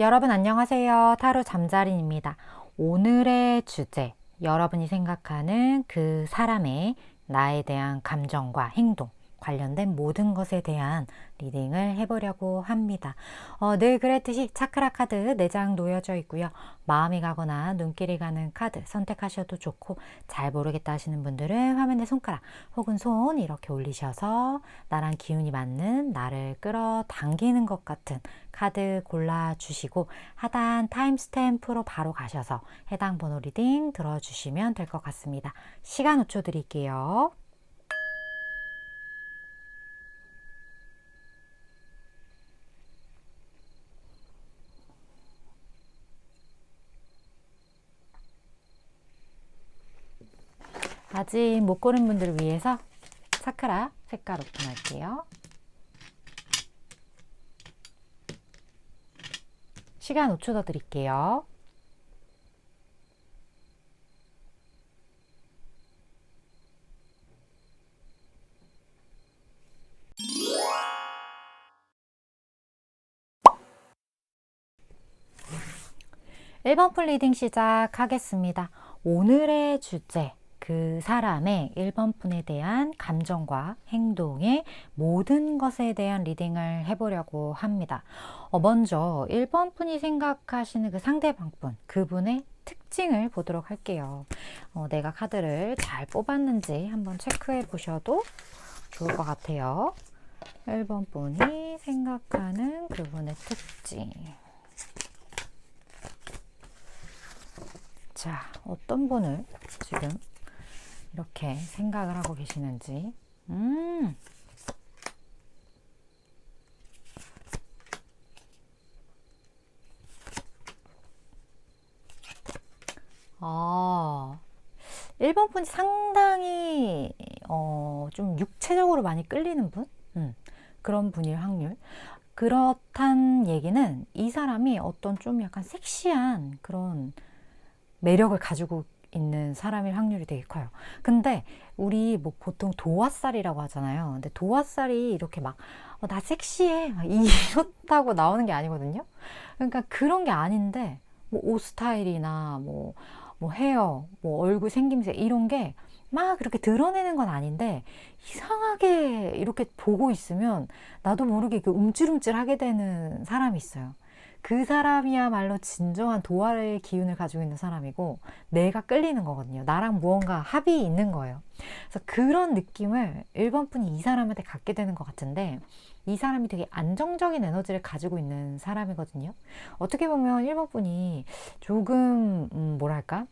여러분 안녕하세요. 타로 잠자린입니다. 오늘의 주제, 여러분이 생각하는 그 사람의 나에 대한 감정과 행동 관련된 모든 것에 대한 리딩을 해보려고 합니다. 늘 그랬듯이 차크라 카드 4장 놓여져 있고요. 마음이 가거나 눈길이 가는 카드 선택하셔도 좋고, 잘 모르겠다 하시는 분들은 화면에 손가락 혹은 손 이렇게 올리셔서 나랑 기운이 맞는, 나를 끌어당기는 것 같은 카드 골라주시고 하단 타임스탬프로 바로 가셔서 해당 번호 리딩 들어주시면 될 것 같습니다. 시간 5초 드릴게요. 아직 못 고른 분들을 위해서 차크라 색깔 오픈할게요. 시간 5초 더 드릴게요. (1번) 풀 리딩 시작하겠습니다. 오늘의 주제, 그 사람의 1번 분에 대한 감정과 행동의 모든 것에 대한 리딩을 해보려고 합니다. 먼저 1번 분이 생각하시는 그 상대방 분, 그분의 특징을 보도록 할게요. 내가 카드를 잘 뽑았는지 한번 체크해 보셔도 좋을 것 같아요. 1번 분이 생각하는 그분의 특징. 자, 어떤 분을 지금 이렇게 생각을 하고 계시는지. 아, 1번 분이 상당히 좀 육체적으로 많이 끌리는 분? 그런 분일 확률. 그렇단 얘기는 이 사람이 어떤 좀 약간 섹시한 그런 매력을 가지고 있는 사람일 확률이 되게 커요. 근데 우리 뭐 보통 도화살이라고 하잖아요. 근데 도화살이 이렇게 막 나 섹시해 막 이렇다고 나오는 게 아니거든요. 그러니까 그런 게 아닌데 뭐 옷 스타일이나 뭐 헤어, 뭐 얼굴 생김새 이런 게 막 그렇게 드러내는 건 아닌데, 이상하게 이렇게 보고 있으면 나도 모르게 그 움찔움찔하게 되는 사람이 있어요. 그 사람이야말로 진정한 도화의 기운을 가지고 있는 사람이고, 내가 끌리는 거거든요. 나랑 무언가 합이 있는 거예요. 그래서 그런 느낌을 1번 분이 이 사람한테 갖게 되는 것 같은데, 이 사람이 되게 안정적인 에너지를 가지고 있는 사람이거든요. 어떻게 보면 1번 분이 조금 뭐랄까,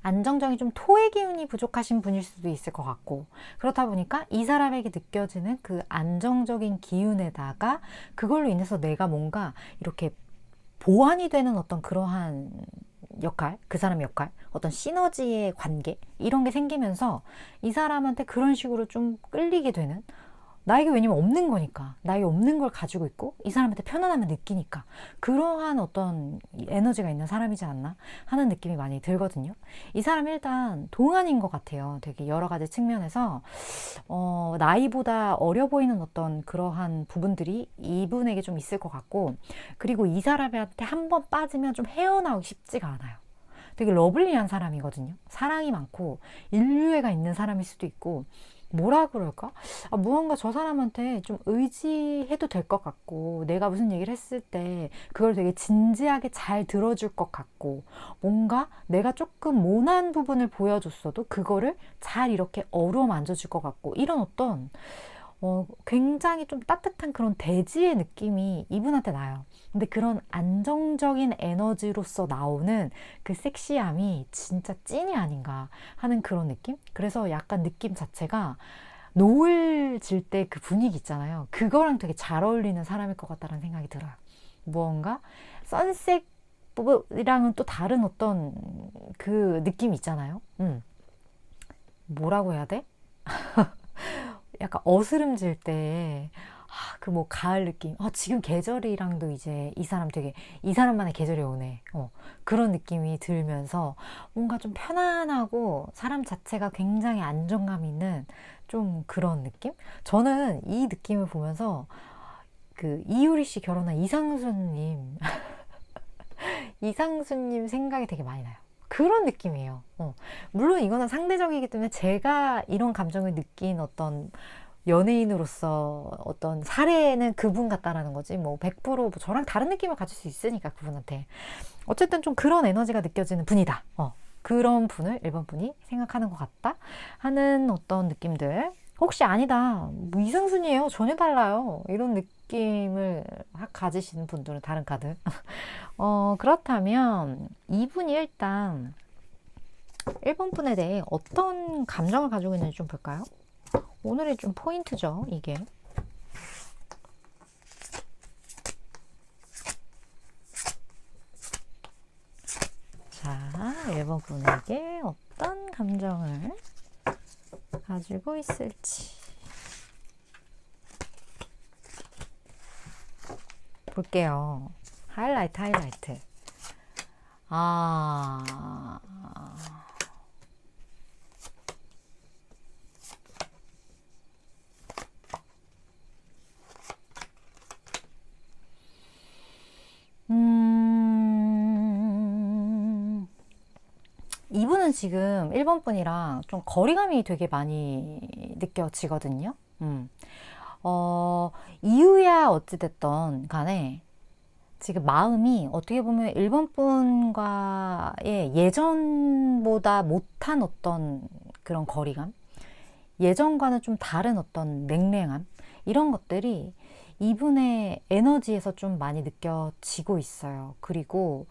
안정적인 좀 토의 기운이 부족하신 분일 수도 있을 것 같고, 그렇다 보니까 이 사람에게 느껴지는 그 안정적인 기운에다가 그걸로 인해서 내가 뭔가 이렇게 보완이 되는 어떤 그러한 역할, 그 사람의 역할, 어떤 시너지의 관계 이런 게 생기면서 이 사람한테 그런 식으로 좀 끌리게 되는, 나에게 왜냐면 없는 거니까, 나에게 없는 걸 가지고 있고 이 사람한테 편안함을 느끼니까 그러한 어떤 에너지가 있는 사람이지 않나 하는 느낌이 많이 들거든요. 이 사람 일단 동안인 것 같아요. 되게 여러 가지 측면에서 나이보다 어려 보이는 어떤 그러한 부분들이 이분에게 좀 있을 것 같고, 그리고 이 사람한테 한번 빠지면 좀 헤어나오기 쉽지가 않아요. 되게 러블리한 사람이거든요. 사랑이 많고 인류애가 있는 사람일 수도 있고, 뭐라 그럴까? 무언가 저 사람한테 좀 의지해도 될 것 같고, 내가 무슨 얘기를 했을 때 그걸 되게 진지하게 잘 들어줄 것 같고, 뭔가 내가 조금 모난 부분을 보여줬어도 그거를 잘 이렇게 어루만져 줄 것 같고, 이런 어떤 굉장히 좀 따뜻한 그런 대지의 느낌이 이분한테 나요. 근데 그런 안정적인 에너지로서 나오는 그 섹시함이 진짜 찐이 아닌가 하는 그런 느낌? 그래서 약간 느낌 자체가 노을 질 때 그 분위기 있잖아요. 그거랑 되게 잘 어울리는 사람일 것 같다는 생각이 들어요. 무언가 선셋이랑은 또 다른 어떤 그 느낌 있잖아요. 뭐라고 해야 돼? 약간 어스름질 때, 그 뭐 가을 느낌, 지금 계절이랑도 이제 이 사람 되게, 이 사람만의 계절이 오네, 그런 느낌이 들면서 뭔가 좀 편안하고 사람 자체가 굉장히 안정감 있는 좀 그런 느낌? 저는 이 느낌을 보면서 그 이효리 씨 결혼한 이상수님 이상수님 생각이 되게 많이 나요. 그런 느낌이에요. 물론 이거는 상대적이기 때문에 제가 이런 감정을 느낀 어떤 연예인으로서 어떤 사례는 그분 같다라는 거지, 뭐 100% 저랑 다른 느낌을 가질 수 있으니까 그분한테. 어쨌든 좀 그런 에너지가 느껴지는 분이다. 그런 분을 1번 분이 생각하는 것 같다 하는 어떤 느낌들. 혹시 아니다, 뭐 이상순이에요, 전혀 달라요, 이런 느낌을 가지시는 분들은 다른 카드. 그렇다면 이분이 일단 1번 분에 대해 어떤 감정을 가지고 있는지 좀 볼까요? 오늘의 좀 포인트죠, 이게. 자, 1번 분에게 어떤 감정을 가지고 있을지 볼게요. 하이라이트. 아, 이분은 지금 1번 분이랑 좀 거리감이 되게 많이 느껴지거든요. 이유야 어찌됐던 간에 지금 마음이 어떻게 보면 1번 분과의 예전보다 못한 어떤 그런 거리감, 예전과는 좀 다른 어떤 냉랭함, 이런 것들이 이분의 에너지에서 좀 많이 느껴지고 있어요. 그리고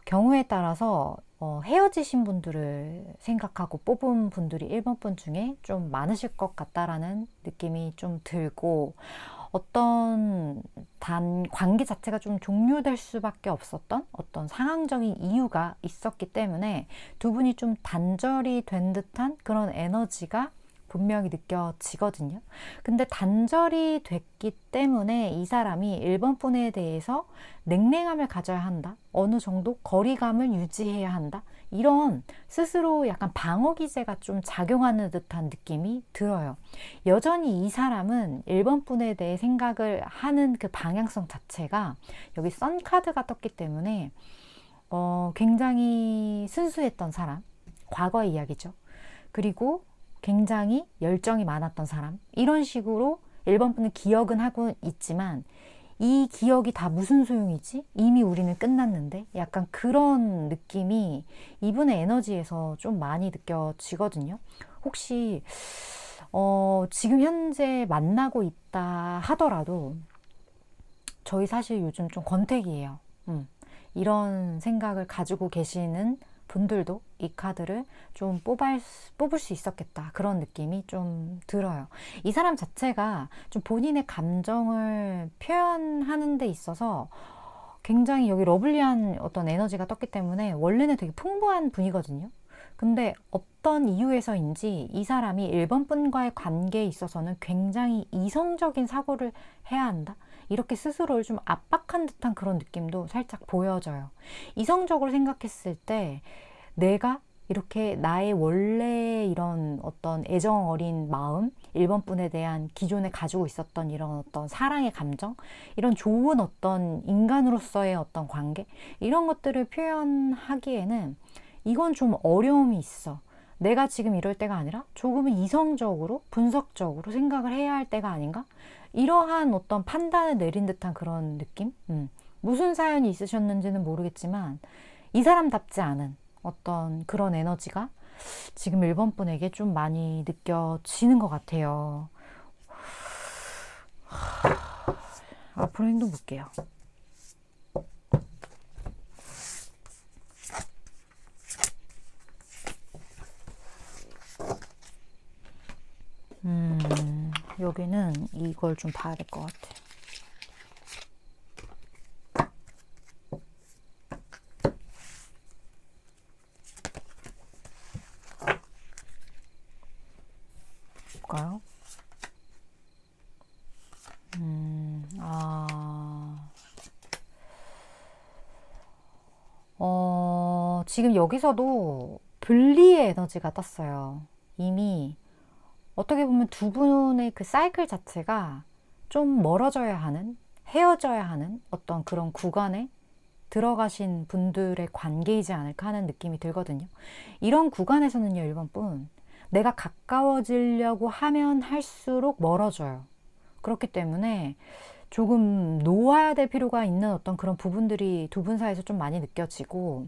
경우에 따라서 헤어지신 분들을 생각하고 뽑은 분들이 1번 분 중에 좀 많으실 것 같다라는 느낌이 좀 들고, 어떤 관계 자체가 좀 종료될 수밖에 없었던 어떤 상황적인 이유가 있었기 때문에 두 분이 좀 단절이 된 듯한 그런 에너지가 분명히 느껴지거든요. 근데 단절이 됐기 때문에 이 사람이 1번 분에 대해서 냉랭함을 가져야 한다, 어느 정도 거리감을 유지해야 한다, 이런 스스로 약간 방어 기제가 좀 작용하는 듯한 느낌이 들어요. 여전히 이 사람은 1번 분에 대해 생각을 하는 그 방향성 자체가, 여기 선 카드가 떴기 때문에 굉장히 순수했던 사람, 과거의 이야기죠. 그리고 굉장히 열정이 많았던 사람, 이런 식으로 1번 분은 기억은 하고 있지만 이 기억이 다 무슨 소용이지? 이미 우리는 끝났는데? 약간 그런 느낌이 이분의 에너지에서 좀 많이 느껴지거든요. 혹시 지금 현재 만나고 있다 하더라도 저희 사실 요즘 좀 권태기예요. 이런 생각을 가지고 계시는 분들도 이 카드를 좀 뽑을 수 있었겠다, 그런 느낌이 좀 들어요. 이 사람 자체가 좀 본인의 감정을 표현하는 데 있어서 굉장히 여기 러블리한 어떤 에너지가 떴기 때문에 원래는 되게 풍부한 분이거든요. 근데 어떤 이유에서인지 이 사람이 1번 분과의 관계에 있어서는 굉장히 이성적인 사고를 해야 한다, 이렇게 스스로를 좀 압박한 듯한 그런 느낌도 살짝 보여져요. 이성적으로 생각했을 때 내가 이렇게 나의 원래 이런 어떤 애정 어린 마음, 1번 분에 대한 기존에 가지고 있었던 이런 어떤 사랑의 감정, 이런 좋은 어떤 인간으로서의 어떤 관계, 이런 것들을 표현하기에는 이건 좀 어려움이 있어. 내가 지금 이럴 때가 아니라 조금은 이성적으로 분석적으로 생각을 해야 할 때가 아닌가? 이러한 어떤 판단을 내린 듯한 그런 느낌? 무슨 사연이 있으셨는지는 모르겠지만 이 사람답지 않은 어떤 그런 에너지가 지금 1번 분에게 좀 많이 느껴지는 것 같아요. 앞으로 행동 볼게요. 여기는 이걸 좀 봐야 될 것 같아. 볼까요? 지금 여기서도 분리의 에너지가 떴어요. 이미 어떻게 보면 두 분의 그 사이클 자체가 좀 멀어져야 하는, 헤어져야 하는 어떤 그런 구간에 들어가신 분들의 관계이지 않을까 하는 느낌이 들거든요. 이런 구간에서는요, 1번 분, 내가 가까워지려고 하면 할수록 멀어져요. 그렇기 때문에 조금 놓아야 될 필요가 있는 어떤 그런 부분들이 두 분 사이에서 좀 많이 느껴지고,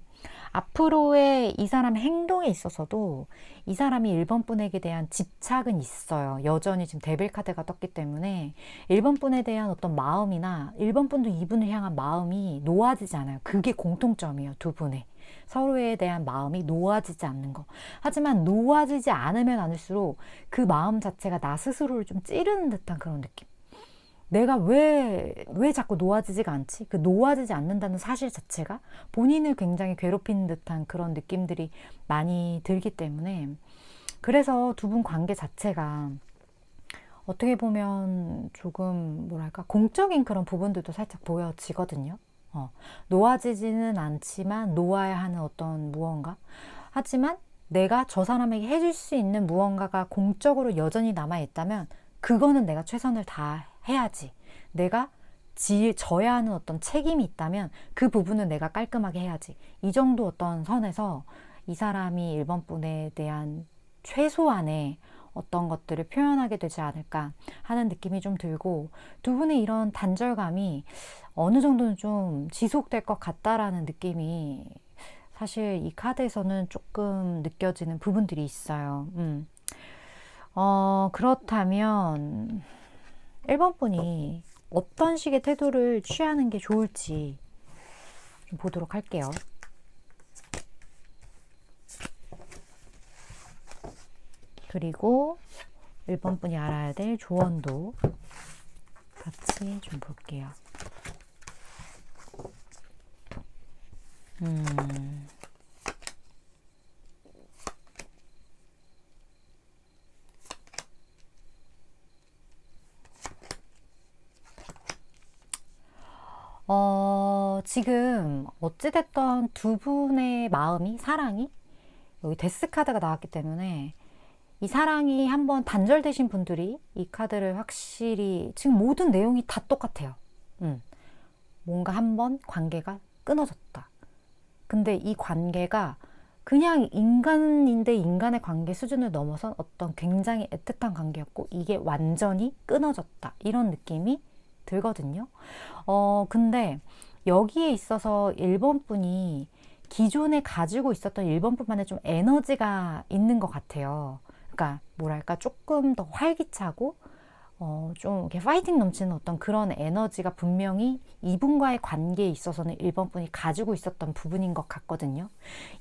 앞으로의 이 사람의 행동에 있어서도 이 사람이 1번 분에게 대한 집착은 있어요. 여전히 지금 데빌 카드가 떴기 때문에 1번 분에 대한 어떤 마음이나 1번 분도 이분을 향한 마음이 놓아지지 않아요. 그게 공통점이에요, 두 분의. 서로에 대한 마음이 놓아지지 않는 거. 하지만 놓아지지 않으면 않을수록 그 마음 자체가 나 스스로를 좀 찌르는 듯한 그런 느낌. 내가 왜 자꾸 놓아지지가 않지? 그 놓아지지 않는다는 사실 자체가 본인을 굉장히 괴롭히는 듯한 그런 느낌들이 많이 들기 때문에, 그래서 두 분 관계 자체가 어떻게 보면 조금 뭐랄까 공적인 그런 부분들도 살짝 보여지거든요. 놓아지지는 않지만 놓아야 하는 어떤 무언가. 하지만 내가 저 사람에게 해줄 수 있는 무언가가 공적으로 여전히 남아있다면 그거는 내가 최선을 다해야지. 내가 져야 하는 어떤 책임이 있다면 그 부분은 내가 깔끔하게 해야지. 이 정도 어떤 선에서 이 사람이 1번 분에 대한 최소한의 어떤 것들을 표현하게 되지 않을까 하는 느낌이 좀 들고, 두 분의 이런 단절감이 어느 정도는 좀 지속될 것 같다라는 느낌이 사실 이 카드에서는 조금 느껴지는 부분들이 있어요. 그렇다면 1번 분이 어떤 식의 태도를 취하는 게 좋을지 좀 보도록 할게요. 그리고 1번 분이 알아야 될 조언도 같이 좀 볼게요. 지금 어찌됐던 두 분의 마음이, 사랑이, 여기 데스 카드가 나왔기 때문에 이 사랑이 한번 단절되신 분들이 이 카드를 확실히, 지금 모든 내용이 다 똑같아요. 뭔가 한번 관계가 끊어졌다. 근데 이 관계가 그냥 인간인데 인간의 관계 수준을 넘어선 어떤 굉장히 애틋한 관계였고, 이게 완전히 끊어졌다. 이런 느낌이 들거든요. 근데 여기에 있어서 1번 분이 기존에 가지고 있었던 1번 분만의 좀 에너지가 있는 것 같아요. 그러니까 뭐랄까 조금 더 활기차고 좀 이렇게 파이팅 넘치는 어떤 그런 에너지가 분명히 이분과의 관계에 있어서는 1번 분이 가지고 있었던 부분인 것 같거든요.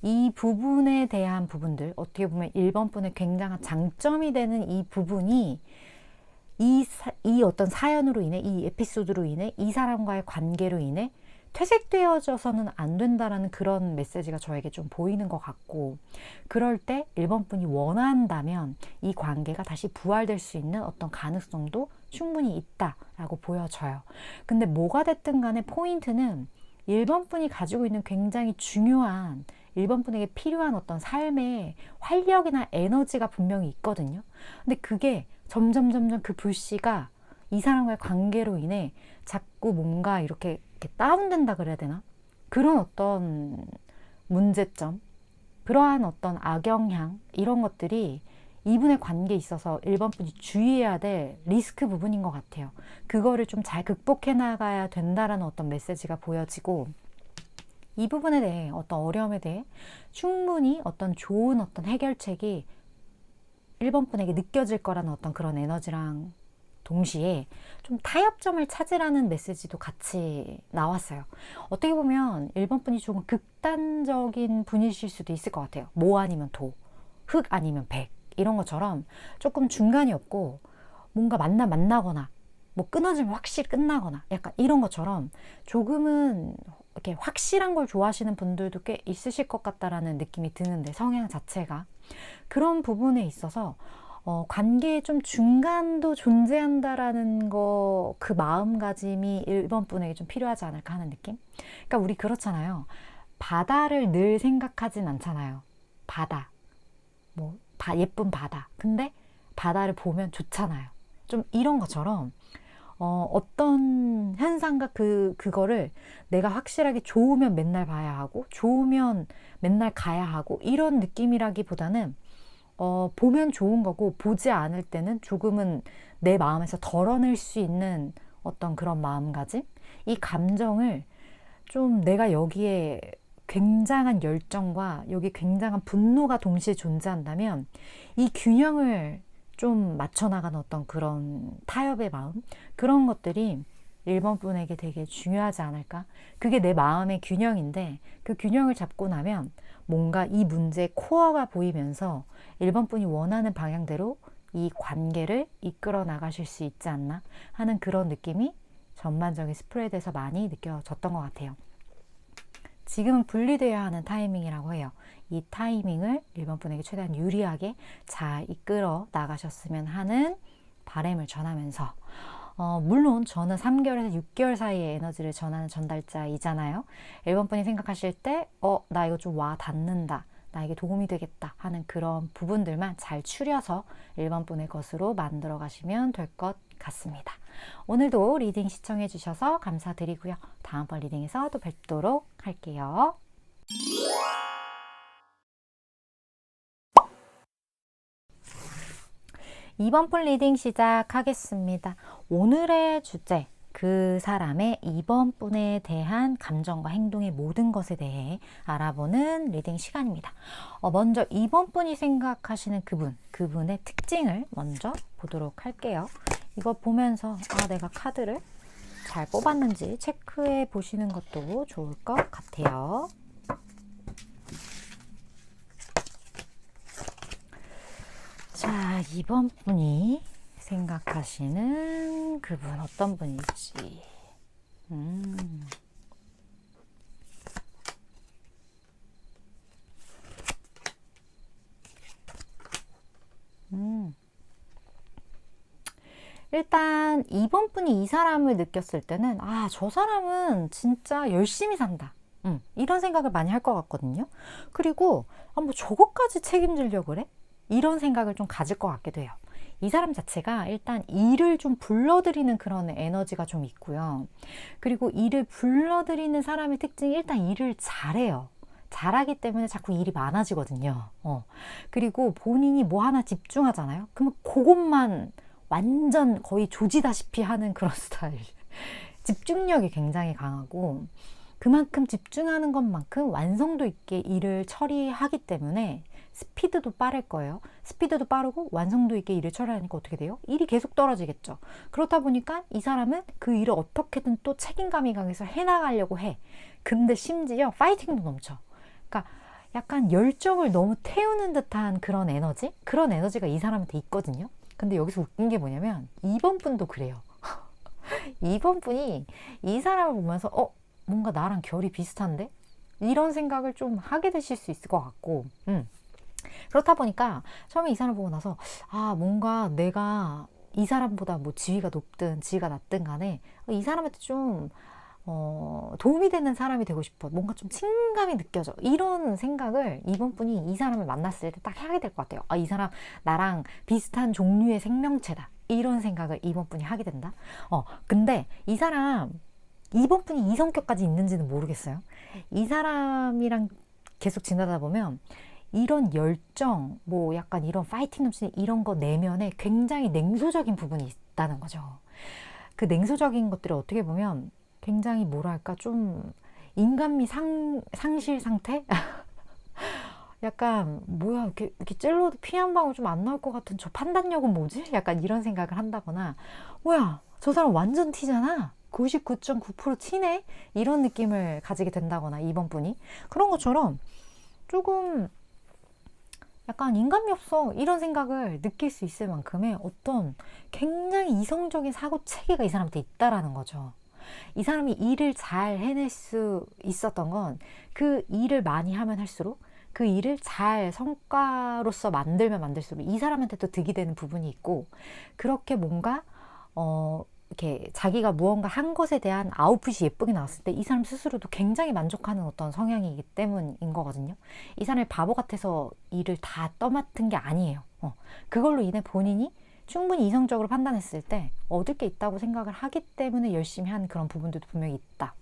이 부분에 대한 부분들, 어떻게 보면 1번 분의 굉장한 장점이 되는 이 부분이 이 어떤 사연으로 인해, 이 에피소드로 인해, 이 사람과의 관계로 인해 퇴색되어져서는 안 된다라는 그런 메시지가 저에게 좀 보이는 것 같고, 그럴 때 1번 분이 원한다면 이 관계가 다시 부활될 수 있는 어떤 가능성도 충분히 있다라고 보여져요. 근데 뭐가 됐든 간에 포인트는 1번 분이 가지고 있는 굉장히 중요한, 1번 분에게 필요한 어떤 삶의 활력이나 에너지가 분명히 있거든요. 근데 그게 점점 그 불씨가 이 사람과의 관계로 인해 자꾸 뭔가 이렇게 다운된다 그래야 되나? 그런 어떤 문제점, 그러한 어떤 악영향, 이런 것들이 이분의 관계에 있어서 1번 분이 주의해야 될 리스크 부분인 것 같아요. 그거를 좀 잘 극복해 나가야 된다라는 어떤 메시지가 보여지고, 이 부분에 대해, 어떤 어려움에 대해 충분히 어떤 좋은 어떤 해결책이 1번 분에게 느껴질 거라는 어떤 그런 에너지랑 동시에 좀 타협점을 찾으라는 메시지도 같이 나왔어요. 어떻게 보면 1번 분이 조금 극단적인 분이실 수도 있을 것 같아요. 모 아니면 도, 흑 아니면 백, 이런 것처럼 조금 중간이 없고, 뭔가 만나거나 뭐 끊어지면 확실히 끝나거나 약간 이런 것처럼 조금은 이렇게 확실한 걸 좋아하시는 분들도 꽤 있으실 것 같다라는 느낌이 드는데, 성향 자체가 그런 부분에 있어서 관계에 좀 중간도 존재한다라는 거, 그 마음가짐이 1번 분에게 좀 필요하지 않을까 하는 느낌? 그러니까 우리 그렇잖아요. 바다를 늘 생각하진 않잖아요. 바다, 뭐 예쁜 바다. 근데 바다를 보면 좋잖아요. 좀 이런 것처럼 어떤 현상과 그거를 내가 확실하게 좋으면 맨날 봐야 하고, 좋으면 맨날 가야 하고, 이런 느낌이라기보다는, 보면 좋은 거고, 보지 않을 때는 조금은 내 마음에서 덜어낼 수 있는 어떤 그런 마음가짐? 이 감정을 좀 내가 여기에 굉장한 열정과 여기 굉장한 분노가 동시에 존재한다면 이 균형을 좀 맞춰나가는 어떤 그런 타협의 마음, 그런 것들이 1번 분에게 되게 중요하지 않을까? 그게 내 마음의 균형인데 그 균형을 잡고 나면 뭔가 이 문제의 코어가 보이면서 1번 분이 원하는 방향대로 이 관계를 이끌어 나가실 수 있지 않나 하는 그런 느낌이 전반적인 스프레드에서 많이 느껴졌던 것 같아요. 지금은 분리되어야 하는 타이밍이라고 해요. 이 타이밍을 1번 분에게 최대한 유리하게 잘 이끌어 나가셨으면 하는 바람을 전하면서, 물론 저는 3개월에서 6개월 사이의 에너지를 전하는 전달자이잖아요. 1번 분이 생각하실 때 나 이거 좀 와 닿는다, 나에게 도움이 되겠다 하는 그런 부분들만 잘 추려서 1번 분의 것으로 만들어 가시면 될 것 같습니다. 오늘도 리딩 시청해 주셔서 감사드리고요. 다음번 리딩에서 또 뵙도록 할게요. 2번 분 리딩 시작하겠습니다. 오늘의 주제, 그 사람의 2번 분에 대한 감정과 행동의 모든 것에 대해 알아보는 리딩 시간입니다. 먼저 2번 분이 생각하시는 그분의 특징을 먼저 보도록 할게요. 이거 보면서 내가 카드를 잘 뽑았는지 체크해 보시는 것도 좋을 것 같아요. 자, 2번 분이 생각하시는 그분 어떤 분일지. 일단 2번 분이 이 사람을 느꼈을 때는 저 사람은 진짜 열심히 산다. 이런 생각을 많이 할 것 같거든요. 그리고 뭐 저것까지 책임지려고 그래? 이런 생각을 좀 가질 것 같기도 해요. 이 사람 자체가 일단 일을 좀 불러들이는 그런 에너지가 좀 있고요. 그리고 일을 불러들이는 사람의 특징이 일단 일을 잘해요. 잘하기 때문에 자꾸 일이 많아지거든요. 그리고 본인이 뭐 하나 집중하잖아요. 그러면 그것만 완전 거의 조지다시피 하는 그런 스타일. 집중력이 굉장히 강하고 그만큼 집중하는 것만큼 완성도 있게 일을 처리하기 때문에 스피드도 빠를 거예요. 스피드도 빠르고 완성도 있게 일을 처리하니까 어떻게 돼요? 일이 계속 떨어지겠죠. 그렇다 보니까 이 사람은 그 일을 어떻게든 또 책임감이 강해서 해나가려고 해. 근데 심지어 파이팅도 넘쳐. 그러니까 약간 열정을 너무 태우는 듯한 그런 에너지? 그런 에너지가 이 사람한테 있거든요. 근데 여기서 웃긴 게 뭐냐면 2번 분도 그래요. 2번 분이 이 사람을 보면서 뭔가 나랑 결이 비슷한데? 이런 생각을 좀 하게 되실 수 있을 것 같고 그렇다 보니까 처음에 이 사람을 보고 나서 뭔가 내가 이 사람보다 뭐 지위가 높든 지위가 낮든 간에 이 사람한테 좀 도움이 되는 사람이 되고 싶어. 뭔가 좀 친감이 느껴져. 이런 생각을 2번 분이 이 사람을 만났을 때 딱 하게 될 것 같아요. 이 사람 나랑 비슷한 종류의 생명체다. 이런 생각을 2번 분이 하게 된다. 근데 이 사람 2번 분이 이 성격까지 있는지는 모르겠어요. 이 사람이랑 계속 지나다 보면 이런 열정, 뭐 약간 이런 파이팅 넘치는 이런 거 내면에 굉장히 냉소적인 부분이 있다는 거죠. 그 냉소적인 것들을 어떻게 보면 굉장히 뭐랄까 좀 인간미 상실 상태? 약간 뭐야 이렇게 찔러도 피 한 방울 좀 안 나올 것 같은 저 판단력은 뭐지? 약간 이런 생각을 한다거나 뭐야 저 사람 완전 티잖아. 99.9% 티네? 이런 느낌을 가지게 된다거나 2번 분이 그런 것처럼 조금 약간 인간미 없어 이런 생각을 느낄 수 있을 만큼의 어떤 굉장히 이성적인 사고 체계가 이 사람한테 있다라는 거죠. 이 사람이 일을 잘 해낼 수 있었던 건 그 일을 많이 하면 할수록 그 일을 잘 성과로서 만들면 만들수록 이 사람한테도 득이 되는 부분이 있고 그렇게 뭔가 이렇게 자기가 무언가 한 것에 대한 아웃풋이 예쁘게 나왔을 때 이 사람 스스로도 굉장히 만족하는 어떤 성향이기 때문인 거거든요. 이 사람이 바보 같아서 일을 다 떠맡은 게 아니에요. 그걸로 인해 본인이 충분히 이성적으로 판단했을 때 얻을 게 있다고 생각을 하기 때문에 열심히 한 그런 부분들도 분명히 있다.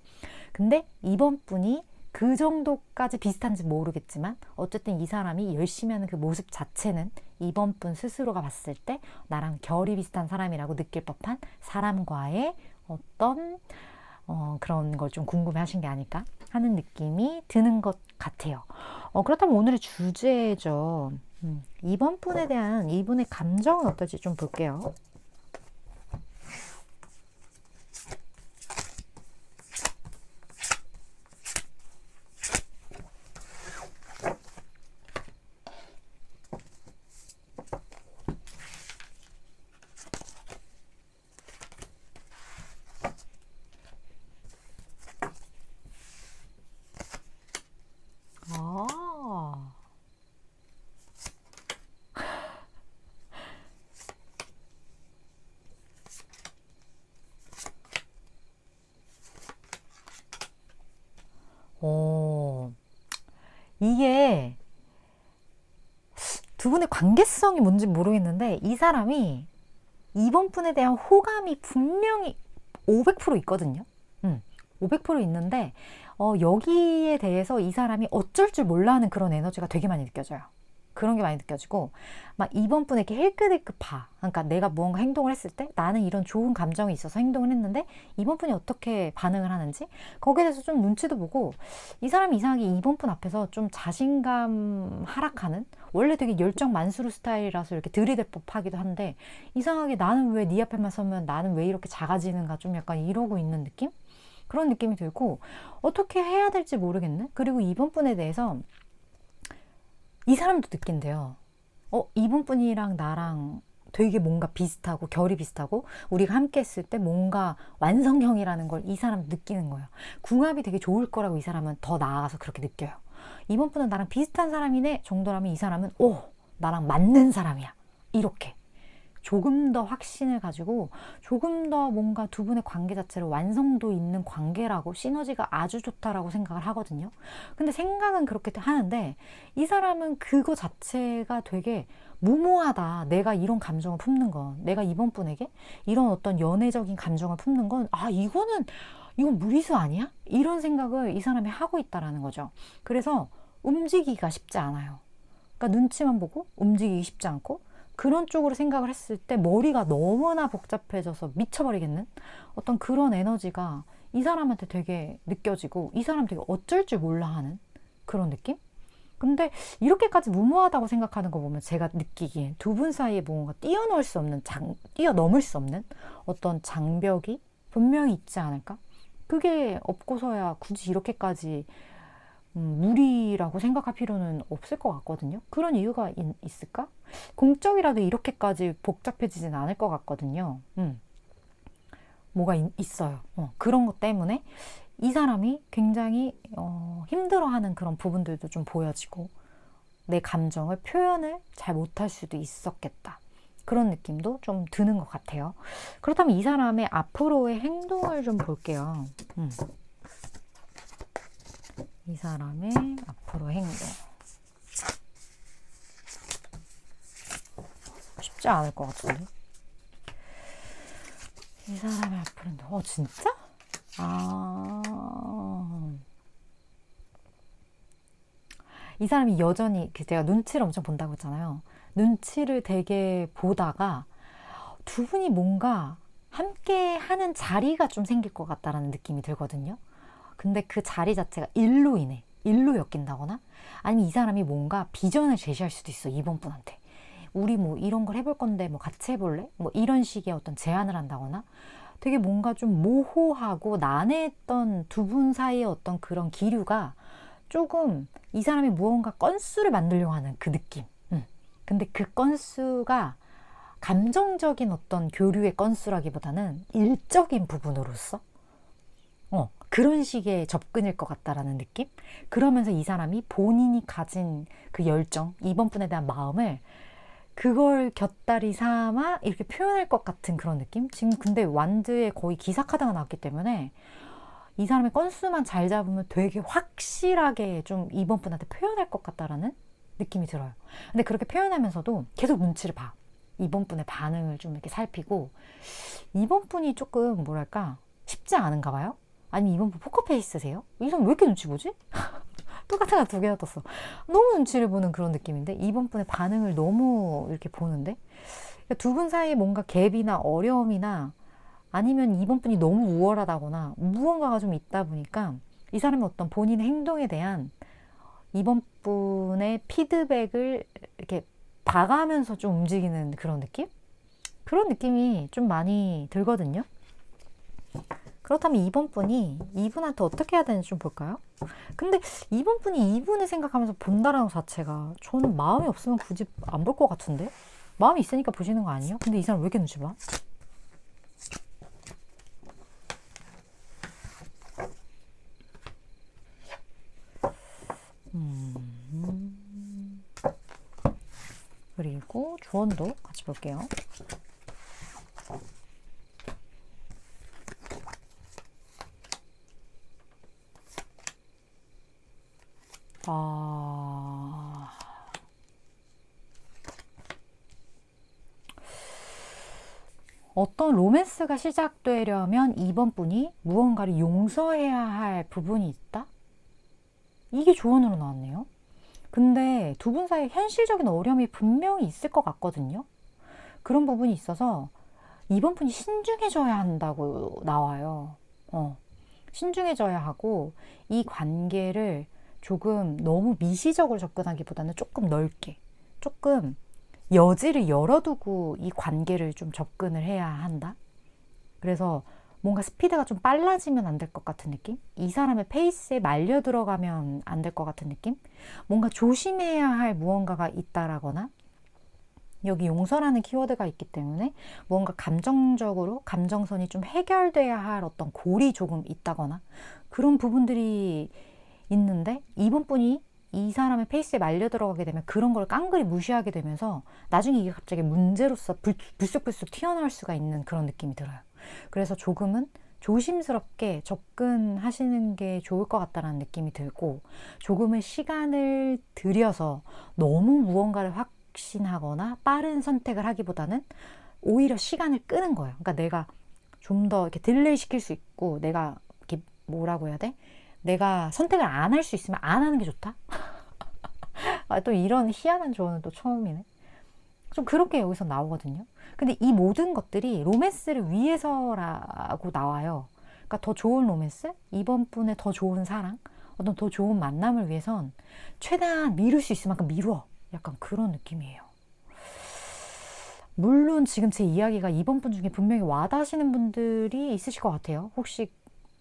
근데 이번 분이 그 정도까지 비슷한지 모르겠지만 어쨌든 이 사람이 열심히 하는 그 모습 자체는 이번 분 스스로가 봤을 때 나랑 결이 비슷한 사람이라고 느낄 법한 사람과의 어떤 그런 걸 좀 궁금해 하신 게 아닐까 하는 느낌이 드는 것 같아요. 그렇다면 오늘의 주제죠. 이번 분에 대한 이분의 감정은 어떨지 좀 볼게요. 아, 이게 두 분의 관계성이 뭔지 모르겠는데 이 사람이 이번 분에 대한 호감이 분명히 500% 있거든요. 500% 있는데 여기에 대해서 이 사람이 어쩔 줄 몰라 하는 그런 에너지가 되게 많이 느껴져요. 그런 게 많이 느껴지고 막 이번 분에 이렇게 힐끗힐끗 봐. 그러니까 내가 무언가 행동을 했을 때 나는 이런 좋은 감정이 있어서 행동을 했는데 이번 분이 어떻게 반응을 하는지 거기에 대해서 좀 눈치도 보고 이 사람이 이상하게 이번 분 앞에서 좀 자신감 하락하는 원래 되게 열정 만수르 스타일이라서 이렇게 들이댈 법하기도 한데 이상하게 나는 왜 네 앞에만 서면 나는 왜 이렇게 작아지는가 좀 약간 이러고 있는 느낌? 그런 느낌이 들고 어떻게 해야 될지 모르겠는? 그리고 이번 분에 대해서 이 사람도 느낀대요. 이번 분이랑 나랑 되게 뭔가 비슷하고 결이 비슷하고 우리가 함께 했을 때 뭔가 완성형이라는 걸 이 사람 느끼는 거예요. 궁합이 되게 좋을 거라고 이 사람은 더 나아가서 그렇게 느껴요. 이번 분은 나랑 비슷한 사람이네 정도라면 이 사람은 나랑 맞는 사람이야. 이렇게. 조금 더 확신을 가지고 조금 더 뭔가 두 분의 관계 자체를 완성도 있는 관계라고 시너지가 아주 좋다라고 생각을 하거든요. 근데 생각은 그렇게 하는데 이 사람은 그거 자체가 되게 무모하다. 내가 이런 감정을 품는 건 내가 이번 분에게 이런 어떤 연애적인 감정을 품는 건 이건 무리수 아니야? 이런 생각을 이 사람이 하고 있다라는 거죠. 그래서 움직이기가 쉽지 않아요. 그러니까 눈치만 보고 움직이기 쉽지 않고 그런 쪽으로 생각을 했을 때 머리가 너무나 복잡해져서 미쳐버리겠는 어떤 그런 에너지가 이 사람한테 되게 느껴지고 이 사람 되게 어쩔 줄 몰라 하는 그런 느낌? 근데 이렇게까지 무모하다고 생각하는 거 보면 제가 느끼기엔 두 분 사이에 뭔가 뛰어넘을 수 없는 어떤 장벽이 분명히 있지 않을까? 그게 없고서야 굳이 이렇게까지 무리라고 생각할 필요는 없을 것 같거든요. 그런 이유가 있을까? 공적이라도 이렇게까지 복잡해지진 않을 것 같거든요. 뭐가 있어요. 그런 것 때문에 이 사람이 굉장히 힘들어하는 그런 부분들도 좀 보여지고 내 감정을 표현을 잘 못할 수도 있었겠다. 그런 느낌도 좀 드는 것 같아요. 그렇다면 이 사람의 앞으로의 행동을 좀 볼게요. 이 사람의 앞으로 행동. 쉽지 않을 것 같은데. 이 사람의 앞으로 행동. 진짜? 이 사람이 여전히 제가 눈치를 엄청 본다고 했잖아요. 눈치를 되게 보다가 두 분이 뭔가 함께 하는 자리가 좀 생길 것 같다라는 느낌이 들거든요. 근데 그 자리 자체가 일로 엮인다거나 아니면 이 사람이 뭔가 비전을 제시할 수도 있어. 이번 분한테 우리 뭐 이런 걸 해볼 건데 뭐 같이 해볼래? 뭐 이런 식의 어떤 제안을 한다거나 되게 뭔가 좀 모호하고 난해했던 두 분 사이의 어떤 그런 기류가 조금 이 사람이 무언가 건수를 만들려고 하는 그 느낌. 근데 그 건수가 감정적인 어떤 교류의 건수라기보다는 일적인 부분으로서 그런 식의 접근일 것 같다라는 느낌? 그러면서 이 사람이 본인이 가진 그 열정, 이번 분에 대한 마음을 그걸 곁다리 삼아 이렇게 표현할 것 같은 그런 느낌? 지금 근데 완드에 거의 기사 카드가 나왔기 때문에 이 사람의 건수만 잘 잡으면 되게 확실하게 좀 이번 분한테 표현할 것 같다라는 느낌이 들어요. 근데 그렇게 표현하면서도 계속 눈치를 봐. 이번 분의 반응을 좀 이렇게 살피고, 이번 분이 조금 뭐랄까 쉽지 않은가 봐요. 아니면 이번 분 포커페이스세요? 이 사람 왜 이렇게 눈치 보지? 똑같은 거 두 개나 떴어. 너무 눈치를 보는 그런 느낌인데, 이번 분의 반응을 너무 이렇게 보는데, 두 분 사이에 뭔가 갭이나 어려움이나 아니면 이번 분이 너무 우월하다거나 무언가가 좀 있다 보니까 이 사람의 어떤 본인의 행동에 대한 이번 분의 피드백을 이렇게 봐가면서 좀 움직이는 그런 느낌? 그런 느낌이 좀 많이 들거든요. 그렇다면 이번 분이 이분한테 어떻게 해야 되는지 좀 볼까요? 근데 이번 분이 이분을 생각하면서 본다라는 것 자체가 저는 마음이 없으면 굳이 안 볼 것 같은데? 마음이 있으니까 보시는 거 아니에요? 근데 이 사람 왜 이렇게 눈치 봐? 그리고 주원도 같이 볼게요. 어떤 로맨스가 시작되려면 이번 분이 무언가를 용서해야 할 부분이 있다? 이게 조언으로 나왔네요. 근데 두 분 사이에 현실적인 어려움이 분명히 있을 것 같거든요. 그런 부분이 있어서 이번 분이 신중해져야 한다고 나와요. 신중해져야 하고 이 관계를 조금 너무 미시적으로 접근하기보다는 조금 넓게, 조금 여지를 열어두고 이 관계를 좀 접근을 해야 한다. 그래서 뭔가 스피드가 좀 빨라지면 안 될 것 같은 느낌? 이 사람의 페이스에 말려 들어가면 안 될 것 같은 느낌? 뭔가 조심해야 할 무언가가 있다라거나, 여기 용서라는 키워드가 있기 때문에 뭔가 감정적으로 감정선이 좀 해결돼야 할 어떤 골이 조금 있다거나 그런 부분들이 있는데, 이번 분이 이 사람의 페이스에 말려 들어가게 되면 그런 걸 깡그리 무시하게 되면서 나중에 이게 갑자기 문제로서 불쑥불쑥 튀어나올 수가 있는 그런 느낌이 들어요. 그래서 조금은 조심스럽게 접근하시는 게 좋을 것 같다는 느낌이 들고, 조금의 시간을 들여서 너무 무언가를 확신하거나 빠른 선택을 하기보다는 오히려 시간을 끄는 거예요. 그러니까 내가 좀 더 이렇게 딜레이 시킬 수 있고, 내가 이렇게 뭐라고 해야 돼? 내가 선택을 안 할 수 있으면 안 하는 게 좋다? 또 이런 희한한 조언은 또 처음이네. 좀 그렇게 여기서 나오거든요. 근데 이 모든 것들이 로맨스를 위해서라고 나와요. 그러니까 더 좋은 로맨스, 이번 분의 더 좋은 사랑, 어떤 더 좋은 만남을 위해선 최대한 미룰 수 있을 만큼 미루어. 약간 그런 느낌이에요. 물론 지금 제 이야기가 이번 분 중에 분명히 와닿으시는 분들이 있으실 것 같아요. 혹시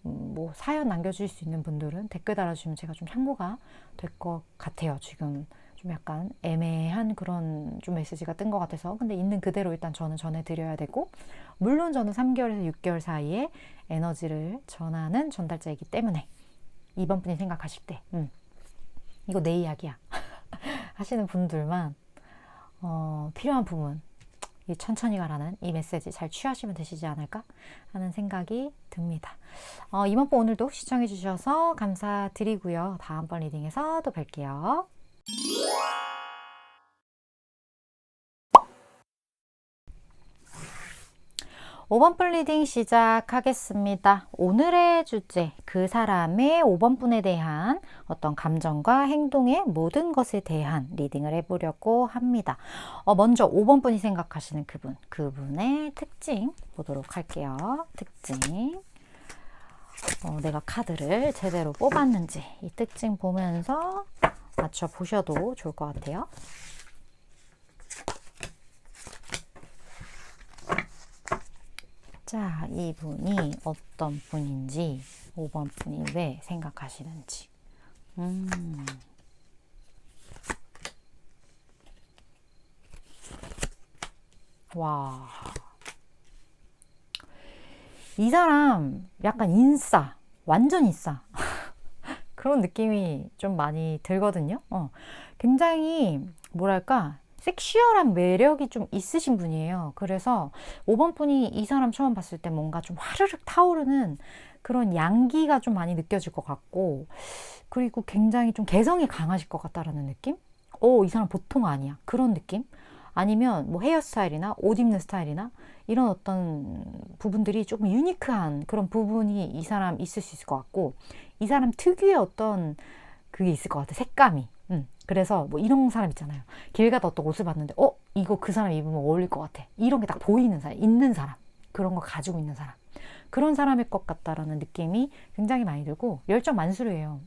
뭐 사연 남겨주실 수 있는 분들은 댓글 달아주시면 제가 좀 참고가 될 것 같아요. 지금 좀 약간 애매한 그런 좀 메시지가 뜬 것 같아서. 근데 있는 그대로 일단 저는 전해드려야 되고, 물론 저는 3개월에서 6개월 사이에 에너지를 전하는 전달자이기 때문에 이번 분이 생각하실 때 이거 내 이야기야 하시는 분들만 필요한 부분, 이 천천히 가라는 이 메시지 잘 취하시면 되시지 않을까 하는 생각이 듭니다. 이번 번 오늘도 시청해 주셔서 감사드리고요. 다음번 리딩에서 또 뵐게요. 5번 분 리딩 시작하겠습니다. 오늘의 주제, 그 사람의 5번 분에 대한 어떤 감정과 행동의 모든 것에 대한 리딩을 해보려고 합니다. 먼저 5번 분이 생각하시는 그분의 특징 보도록 할게요. 특징. 내가 카드를 제대로 뽑았는지 이 특징 보면서 맞춰보셔도 좋을 것 같아요. 자, 이분이 어떤 분인지, 5번 분이 왜 생각하시는지. 와. 이 사람 약간 인싸, 완전 인싸. 그런 느낌이 좀 많이 들거든요. 굉장히 뭐랄까 섹슈얼한 매력이 좀 있으신 분이에요. 그래서 5번 분이 이 사람 처음 봤을 때 뭔가 좀 화르륵 타오르는 그런 양기가 좀 많이 느껴질 것 같고, 그리고 굉장히 좀 개성이 강하실 것 같다라는 느낌? 이 사람 보통 아니야. 그런 느낌? 아니면 뭐 헤어스타일이나 옷 입는 스타일이나 이런 어떤 부분들이 조금 유니크한 그런 부분이 이 사람 있을 수 있을 것 같고, 이 사람 특유의 어떤 그게 있을 것 같아. 색감이. 그래서 뭐 이런 사람 있잖아요. 길 가다 어떤 옷을 봤는데 이거 그 사람 입으면 어울릴 것 같아. 이런 게 딱 보이는 사람, 있는 사람. 그런 거 가지고 있는 사람. 그런 사람일 것 같다라는 느낌이 굉장히 많이 들고, 열정 만수르예요.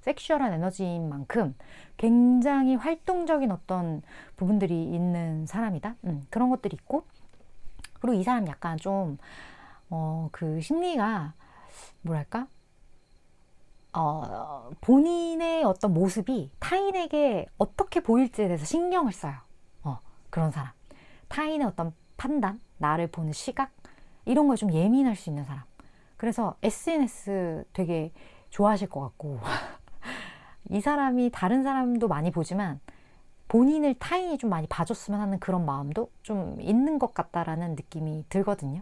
섹슈얼한 에너지인 만큼 굉장히 활동적인 어떤 부분들이 있는 사람이다. 그런 것들이 있고, 그리고 이 사람 약간 좀 그 심리가 뭐랄까? 본인의 어떤 모습이 타인에게 어떻게 보일지에 대해서 신경을 써요. 그런 사람. 타인의 어떤 판단, 나를 보는 시각, 이런 거에 좀 예민할 수 있는 사람. 그래서 SNS 되게 좋아하실 것 같고, 이 사람이 다른 사람도 많이 보지만 본인을 타인이 좀 많이 봐줬으면 하는 그런 마음도 좀 있는 것 같다라는 느낌이 들거든요.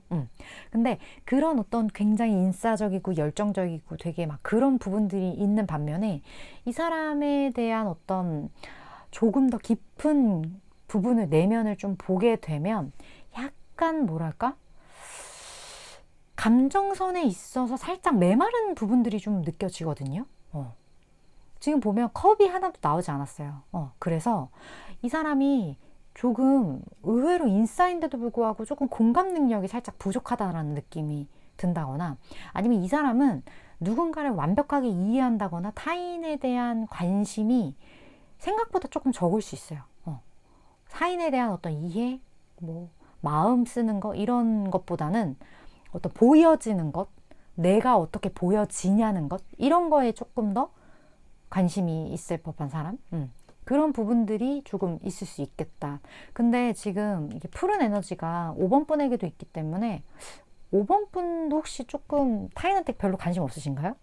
근데 그런 어떤 굉장히 인싸적이고 열정적이고 되게 막 그런 부분들이 있는 반면에, 이 사람에 대한 어떤 조금 더 깊은 부분을, 내면을 좀 보게 되면 약간 뭐랄까? 감정선에 있어서 살짝 메마른 부분들이 좀 느껴지거든요. 지금 보면 컵이 하나도 나오지 않았어요. 그래서 이 사람이 조금 의외로 인싸인데도 불구하고 조금 공감 능력이 살짝 부족하다라는 느낌이 든다거나, 아니면 이 사람은 누군가를 완벽하게 이해한다거나 타인에 대한 관심이 생각보다 조금 적을 수 있어요. 타인에 대한 어떤 이해, 뭐 마음 쓰는 거, 이런 것보다는 어떤 보여지는 것, 내가 어떻게 보여지냐는 것, 이런 거에 조금 더 관심이 있을 법한 사람? 그런 부분들이 조금 있을 수 있겠다. 근데 지금 이게 푸른 에너지가 5번 분에게도 있기 때문에 5번 분도 혹시 조금 타인한테 별로 관심 없으신가요?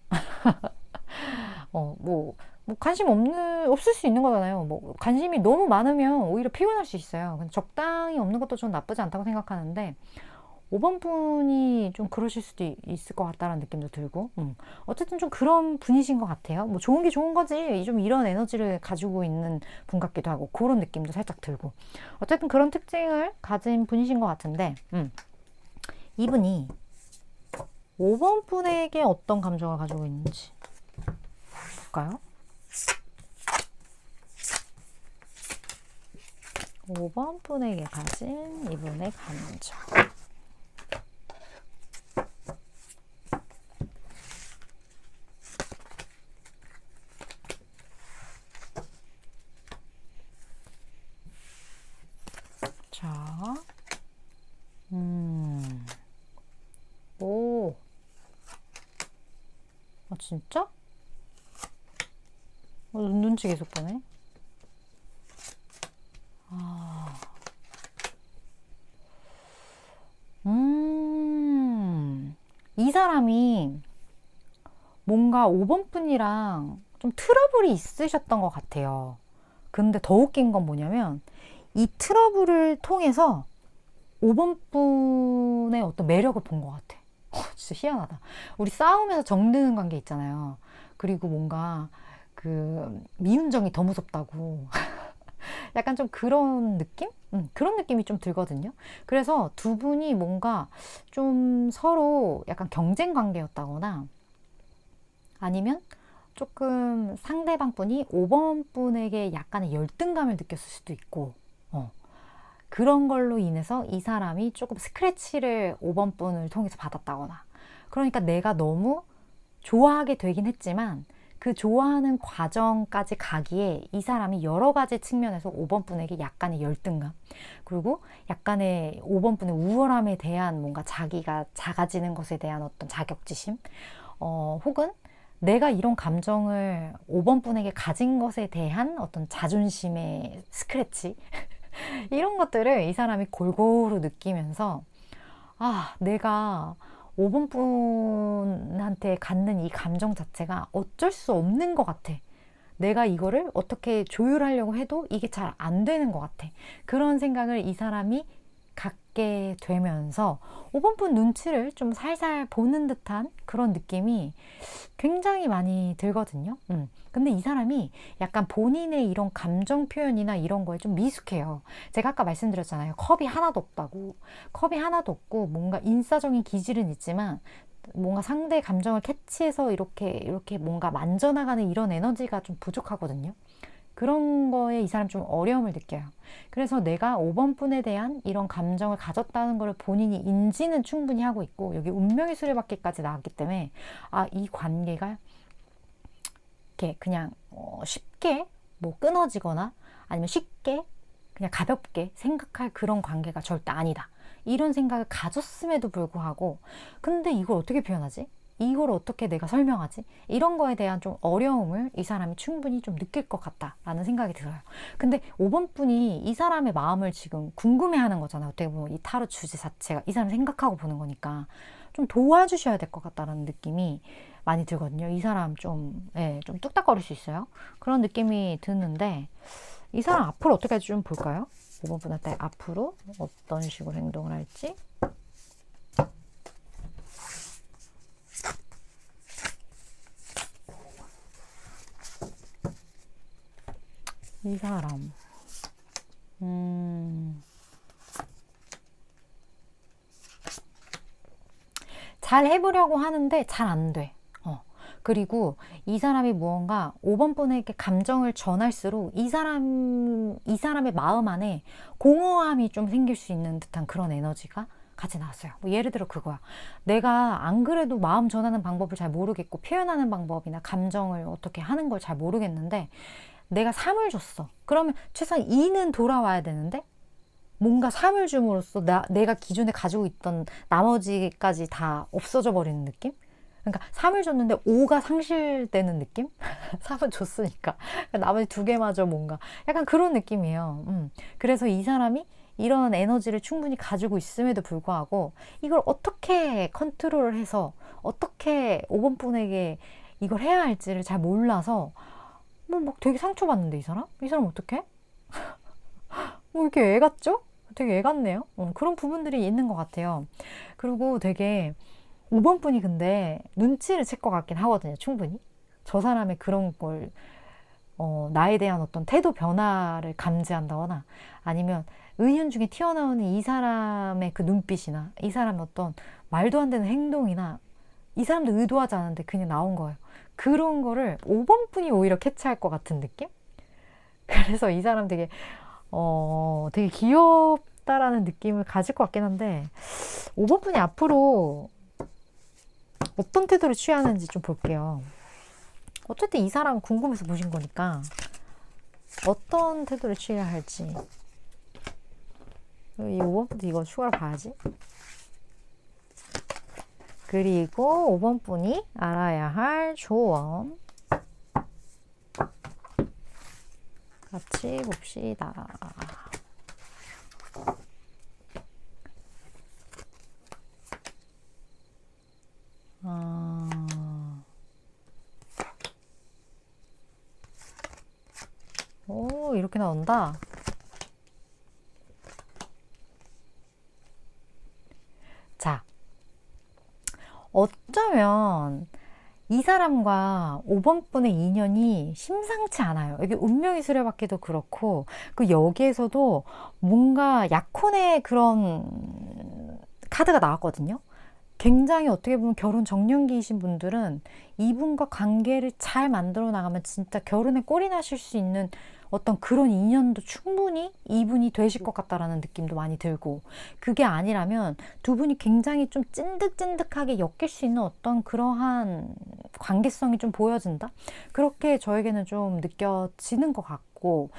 뭐 관심 없을 수 있는 거잖아요. 뭐 관심이 너무 많으면 오히려 피곤할 수 있어요. 근데 적당히 없는 것도 좀 나쁘지 않다고 생각하는데, 5번 분이 좀 그러실 수도 있을 것 같다는 느낌도 들고, 어쨌든 좀 그런 분이신 것 같아요. 뭐 좋은 게 좋은 거지, 좀 이런 에너지를 가지고 있는 분 같기도 하고, 그런 느낌도 살짝 들고, 어쨌든 그런 특징을 가진 분이신 것 같은데, 이분이 5번 분에게 어떤 감정을 가지고 있는지 볼까요? 5번 분에게 가진 이분의 감정. 자, 오, 진짜? 눈치 계속 보네. 이 사람이 뭔가 5번 분이랑 좀 트러블이 있으셨던 것 같아요. 근데 더 웃긴 건 뭐냐면, 이 트러블을 통해서 5번 분의 어떤 매력을 본 것 같아. 진짜 희한하다. 우리 싸움에서 정드는 관계 있잖아요. 그리고 뭔가 그 미운정이 더 무섭다고. 약간 좀 그런 느낌? 그런 느낌이 좀 들거든요. 그래서 두 분이 뭔가 좀 서로 약간 경쟁 관계였다거나, 아니면 조금 상대방 분이 5번 분에게 약간의 열등감을 느꼈을 수도 있고, 그런 걸로 인해서 이 사람이 조금 스크래치를 5번 분을 통해서 받았다거나, 그러니까 내가 너무 좋아하게 되긴 했지만 그 좋아하는 과정까지 가기에 이 사람이 여러 가지 측면에서 5번 분에게 약간의 열등감, 그리고 약간의 5번 분의 우월함에 대한 뭔가 자기가 작아지는 것에 대한 어떤 자격지심, 혹은 내가 이런 감정을 5번 분에게 가진 것에 대한 어떤 자존심의 스크래치 이런 것들을 이 사람이 골고루 느끼면서, 내가 5번 분한테 갖는 이 감정 자체가 어쩔 수 없는 것 같아. 내가 이거를 어떻게 조율하려고 해도 이게 잘 안 되는 것 같아. 그런 생각을 이 사람이 갖게 되면서 5번 분 눈치를 좀 살살 보는 듯한 그런 느낌이 굉장히 많이 들거든요. 근데 이 사람이 약간 본인의 이런 감정 표현이나 이런 거에 좀 미숙해요. 제가 아까 말씀드렸잖아요. 컵이 하나도 없다고. 컵이 하나도 없고 뭔가 인싸적인 기질은 있지만 뭔가 상대의 감정을 캐치해서 이렇게 뭔가 만져나가는 이런 에너지가 좀 부족하거든요. 그런 거에 이 사람 좀 어려움을 느껴요. 그래서 내가 5번 분에 대한 이런 감정을 가졌다는 걸 본인이 인지는 충분히 하고 있고, 여기 운명의 수레바퀴까지 나왔기 때문에 이 관계가 이렇게 그냥 쉽게 뭐 끊어지거나 아니면 쉽게 그냥 가볍게 생각할 그런 관계가 절대 아니다. 이런 생각을 가졌음에도 불구하고, 근데 이걸 어떻게 표현하지? 이걸 어떻게 내가 설명하지? 이런 거에 대한 좀 어려움을 이 사람이 충분히 좀 느낄 것 같다라는 생각이 들어요. 근데 5번 분이 이 사람의 마음을 지금 궁금해하는 거잖아요. 어떻게 보면 이 타로 주제 자체가 이 사람 생각하고 보는 거니까 좀 도와주셔야 될 것 같다는 느낌이 많이 들거든요. 이 사람 좀 뚝딱거릴 수 있어요. 그런 느낌이 드는데, 이 사람 앞으로 어떻게 할지 좀 볼까요? 5번 분한테 앞으로 어떤 식으로 행동을 할지. 이 사람 잘 해보려고 하는데 잘 안 돼. 그리고 이 사람이 무언가 5번 분에게 감정을 전할수록 이 사람의 마음 안에 공허함이 좀 생길 수 있는 듯한 그런 에너지가 같이 나왔어요. 뭐 예를 들어 그거야. 내가 안 그래도 마음 전하는 방법을 잘 모르겠고 표현하는 방법이나 감정을 어떻게 하는 걸 잘 모르겠는데 내가 3을 줬어. 그러면 최소한 2는 돌아와야 되는데 뭔가 3을 줌으로써 내가 기존에 가지고 있던 나머지까지 다 없어져 버리는 느낌? 그러니까 3을 줬는데 5가 상실되는 느낌? 3은 줬으니까 나머지 2개마저 뭔가 약간 그런 느낌이에요. 그래서 이 사람이 이런 에너지를 충분히 가지고 있음에도 불구하고 이걸 어떻게 컨트롤을 해서 어떻게 5번 분에게 이걸 해야 할지를 잘 몰라서 뭐 막 되게 상처받는데 이 사람? 이 사람 어떡해? 뭐 이렇게 애 같죠? 되게 애 같네요. 그런 부분들이 있는 것 같아요. 그리고 되게 5번 분이 근데 눈치를 챌 것 같긴 하거든요. 충분히. 저 사람의 그런 걸 나에 대한 어떤 태도 변화를 감지한다거나 아니면 은연중에 튀어나오는 이 사람의 그 눈빛이나 이 사람의 어떤 말도 안 되는 행동이나 이 사람도 의도하지 않았는데 그냥 나온 거예요. 그런 거를 5번 분이 오히려 캐치할 것 같은 느낌? 그래서 이 사람 되게 귀엽다라는 느낌을 가질 것 같긴 한데 5번 분이 앞으로 어떤 태도를 취하는지 좀 볼게요. 어쨌든 이 사람 궁금해서 보신 거니까 어떤 태도를 취해야 할지. 이 5번 분도 이거 추가로 봐야지. 그리고 5번 분이 알아야 할 조언 같이 봅시다. 오, 이렇게 나온다. 자, 어쩌면 이 사람과 5번 분의 인연이 심상치 않아요. 여기 운명의 수레바퀴도 그렇고, 그 여기에서도 뭔가 약혼의 그런 카드가 나왔거든요. 굉장히 어떻게 보면 결혼 정년기이신 분들은 이분과 관계를 잘 만들어 나가면 진짜 결혼에 꼴이 나실 수 있는 어떤 그런 인연도 충분히 이분이 되실 것 같다라는 느낌도 많이 들고, 그게 아니라면 두 분이 굉장히 좀 찐득찐득하게 엮일 수 있는 어떤 그러한 관계성이 좀 보여진다? 그렇게 저에게는 좀 느껴지는 것 같고,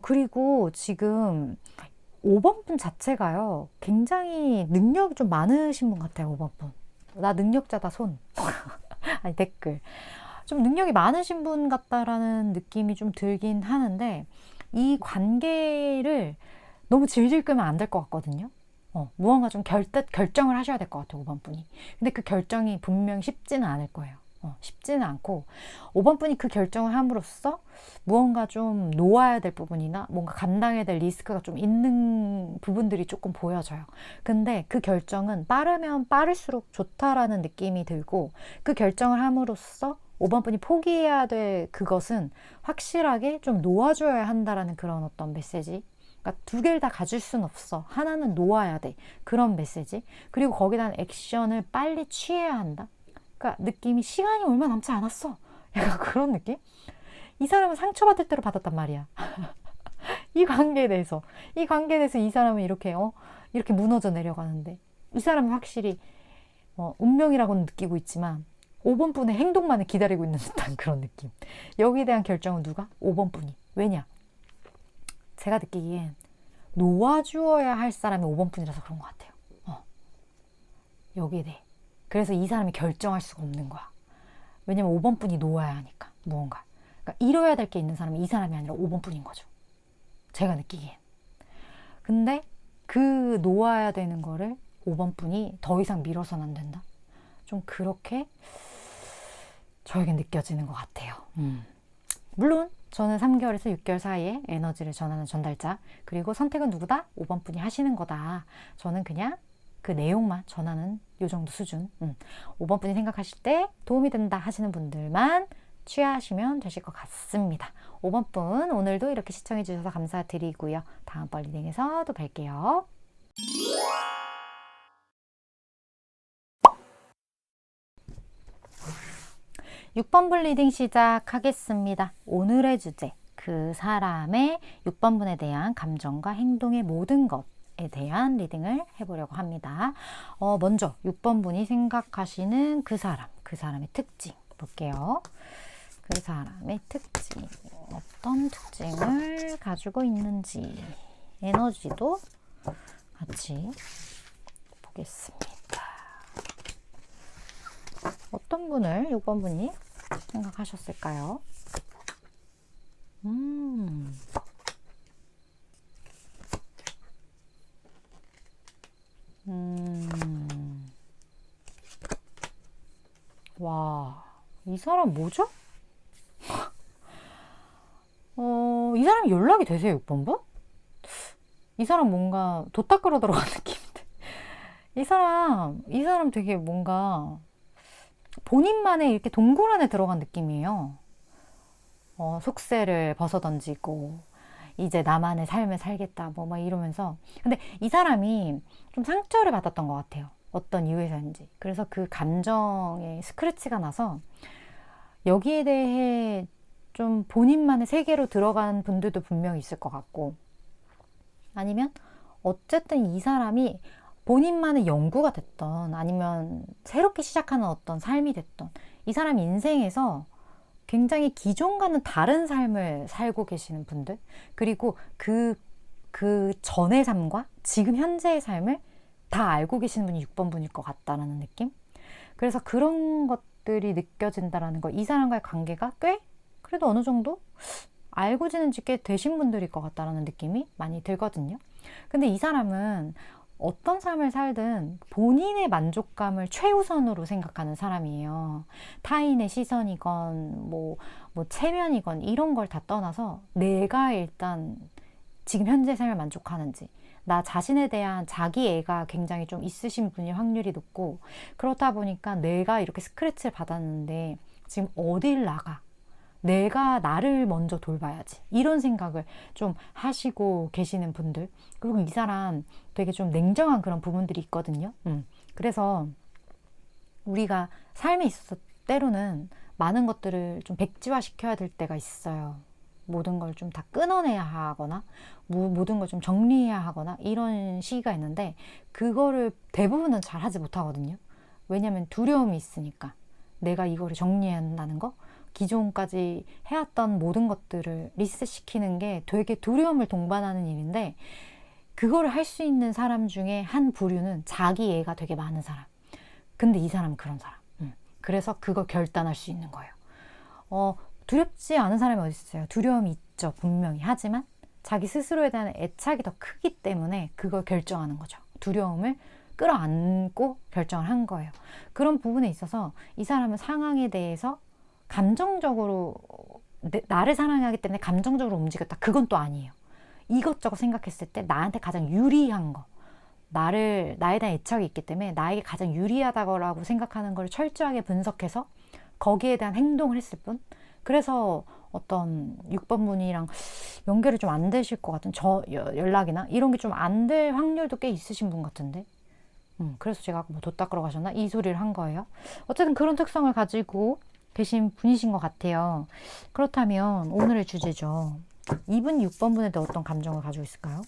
그리고 지금 5번 분 자체가요, 굉장히 능력이 좀 많으신 분 같아요, 5번 분. 나 능력자다, 손. 아니, 댓글. 좀 능력이 많으신 분 같다라는 느낌이 좀 들긴 하는데, 이 관계를 너무 질질 끄면 안 될 것 같거든요. 무언가 좀 결정을 하셔야 될 것 같아요, 5번 분이. 근데 그 결정이 분명히 쉽지는 않을 거예요. 쉽지는 않고 5번 분이 그 결정을 함으로써 무언가 좀 놓아야 될 부분이나 뭔가 감당해야 될 리스크가 좀 있는 부분들이 조금 보여져요. 근데 그 결정은 빠르면 빠를수록 좋다라는 느낌이 들고 그 결정을 함으로써 5번 분이 포기해야 될 그것은 확실하게 좀 놓아줘야 한다라는 그런 어떤 메시지. 그러니까 두 개를 다 가질 순 없어. 하나는 놓아야 돼. 그런 메시지. 그리고 거기다 액션을 빨리 취해야 한다. 그러니까 느낌이 시간이 얼마 남지 않았어. 약간 그런 느낌? 이 사람은 상처받을 대로 받았단 말이야. 이 관계에 대해서. 이 관계에 대해서 이 사람은 이렇게 이렇게 무너져 내려가는데 이 사람은 확실히 운명이라고는 느끼고 있지만 5번 분의 행동만을 기다리고 있는 듯한 그런 느낌. 여기에 대한 결정은 누가? 5번 분이. 왜냐? 제가 느끼기엔 놓아주어야 할 사람이 5번 분이라서 그런 것 같아요. 여기에 대해. 그래서 이 사람이 결정할 수가 없는 거야. 왜냐면 5번 분이 놓아야 하니까 무언가. 그러니까 이뤄야 될 게 있는 사람은 이 사람이 아니라 5번 분인 거죠. 제가 느끼기엔. 근데 그 놓아야 되는 거를 5번 분이 더 이상 미뤄서는 안 된다. 좀 그렇게 저에겐 느껴지는 것 같아요. 물론 저는 3개월에서 6개월 사이에 에너지를 전하는 전달자, 그리고 선택은 누구다? 5번 분이 하시는 거다. 저는 그냥 그 내용만 전하는 요 정도 수준. 5번 분이 생각하실 때 도움이 된다 하시는 분들만 취하시면 되실 것 같습니다. 5번 분 오늘도 이렇게 시청해 주셔서 감사드리고요. 다음번 리딩에서 또 뵐게요. 6번 분 리딩 시작하겠습니다. 오늘의 주제, 그 사람의 6번 분에 대한 감정과 행동의 모든 것에 대한 리딩을 해보려고 합니다. 먼저 6번 분이 생각하시는 그 사람의 특징 볼게요. 그 사람의 특징, 어떤 특징을 가지고 있는지 에너지도 같이 보겠습니다. 어떤 분을 6번 분이 생각하셨을까요? 와, 이 사람 뭐죠? 이 사람이 연락이 되세요, 6번 분? 이 사람 뭔가 도닦으러 들어간 느낌인데. 이 사람 되게 뭔가 본인만의 이렇게 동굴 안에 들어간 느낌이에요. 속세를 벗어던지고 이제 나만의 삶을 살겠다 뭐 막 이러면서. 근데 이 사람이 좀 상처를 받았던 것 같아요. 어떤 이유에서인지. 그래서 그 감정에 스크래치가 나서 여기에 대해 좀 본인만의 세계로 들어간 분들도 분명히 있을 것 같고, 아니면 어쨌든 이 사람이 본인만의 연구가 됐던, 아니면 새롭게 시작하는 어떤 삶이 됐던, 이 사람 인생에서 굉장히 기존과는 다른 삶을 살고 계시는 분들, 그리고 그 전의 삶과 지금 현재의 삶을 다 알고 계시는 분이 6번 분일 것 같다라는 느낌? 그래서 그런 것들이 느껴진다라는 거, 이 사람과의 관계가 꽤 그래도 어느 정도 알고 지낸 지 꽤 되신 분들일 것 같다라는 느낌이 많이 들거든요. 근데 이 사람은 어떤 삶을 살든 본인의 만족감을 최우선으로 생각하는 사람이에요. 타인의 시선이건 뭐 체면이건 이런 걸 다 떠나서 내가 일단 지금 현재 삶을 만족하는지, 나 자신에 대한 자기애가 굉장히 좀 있으신 분일 확률이 높고, 그렇다 보니까 내가 이렇게 스크래치를 받았는데 지금 어딜 나가, 내가 나를 먼저 돌봐야지, 이런 생각을 좀 하시고 계시는 분들. 그리고 이 사람 되게 좀 냉정한 그런 부분들이 있거든요. 그래서 우리가 삶에 있어서 때로는 많은 것들을 좀 백지화 시켜야 될 때가 있어요. 모든 걸 좀 다 끊어내야 하거나 모든 걸 좀 정리해야 하거나 이런 시기가 있는데, 그거를 대부분은 잘 하지 못하거든요. 왜냐하면 두려움이 있으니까. 내가 이거를 정리해야 한다는 거, 기존까지 해왔던 모든 것들을 리셋시키는 게 되게 두려움을 동반하는 일인데, 그거를 할 수 있는 사람 중에 한 부류는 자기애가 되게 많은 사람. 근데 이 사람은 그런 사람. 그래서 그걸 결단할 수 있는 거예요. 두렵지 않은 사람이 어디 있어요? 두려움이 있죠, 분명히. 하지만 자기 스스로에 대한 애착이 더 크기 때문에 그걸 결정하는 거죠. 두려움을 끌어안고 결정을 한 거예요. 그런 부분에 있어서 이 사람은 상황에 대해서 감정적으로 나를 사랑하기 때문에 감정적으로 움직였다. 그건 또 아니에요. 이것저것 생각했을 때 나한테 가장 유리한 거, 나에 대한 애착이 있기 때문에 나에게 가장 유리하다고 생각하는 걸 철저하게 분석해서 거기에 대한 행동을 했을 뿐. 그래서 어떤 6번 분이랑 연결이 좀 안 되실 것 같은 연락이나 이런 게 좀 안 될 확률도 꽤 있으신 분 같은데. 그래서 제가 뭐 돛 닦으러 가셨나? 이 소리를 한 거예요. 어쨌든 그런 특성을 가지고 계신 분이신 것 같아요. 그렇다면 오늘의 주제죠. 이분이 6번 분에 대해 어떤 감정을 가지고 있을까요?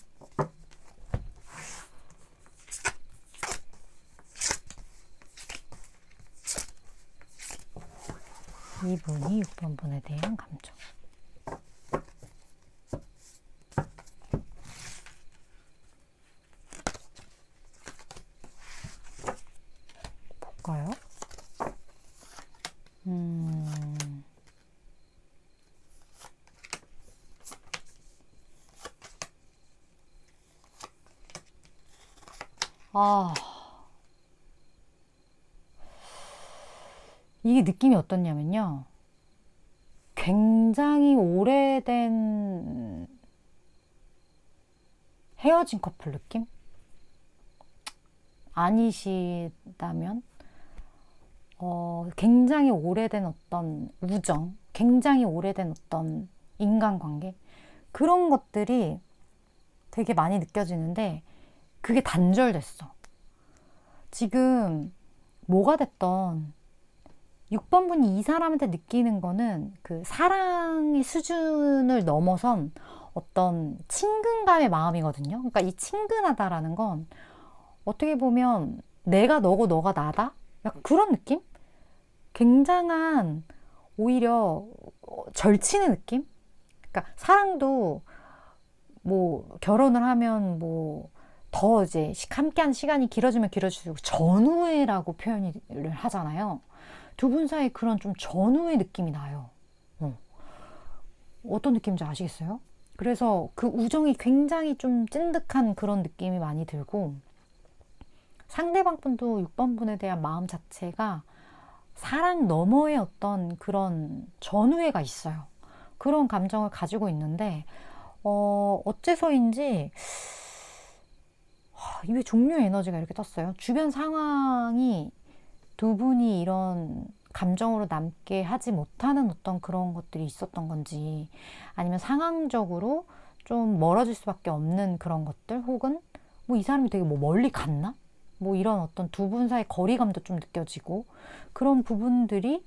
이분이 6번 분에 대한 감정. 볼까요? 이게 느낌이 어떻냐면요. 굉장히 오래된 헤어진 커플 느낌? 아니시다면 굉장히 오래된 어떤 우정, 굉장히 오래된 어떤 인간관계, 그런 것들이 되게 많이 느껴지는데 그게 단절됐어. 지금 뭐가 됐던 6번 분이 이 사람한테 느끼는 거는 그 사랑의 수준을 넘어선 어떤 친근감의 마음이거든요. 그러니까 이 친근하다라는 건 어떻게 보면 내가 너고 너가 나다? 약간 그런 느낌? 굉장한 오히려 절친의 느낌? 그러니까 사랑도 뭐 결혼을 하면 뭐 더 이제 함께한 시간이 길어지면 길어질수록 전우애라고 표현을 하잖아요. 두 분 사이 그런 좀 전우의 느낌이 나요. 어떤 느낌인지 아시겠어요? 그래서 그 우정이 굉장히 좀 찐득한 그런 느낌이 많이 들고, 상대방 분도 6번 분에 대한 마음 자체가 사랑 너머의 어떤 그런 전우애가 있어요. 그런 감정을 가지고 있는데 어째서인지 왜 종류의 에너지가 이렇게 떴어요? 주변 상황이 두 분이 이런 감정으로 남게 하지 못하는 어떤 그런 것들이 있었던 건지, 아니면 상황적으로 좀 멀어질 수밖에 없는 그런 것들, 혹은 뭐 이 사람이 되게 뭐 멀리 갔나? 뭐 이런 어떤 두 분 사이 거리감도 좀 느껴지고 그런 부분들이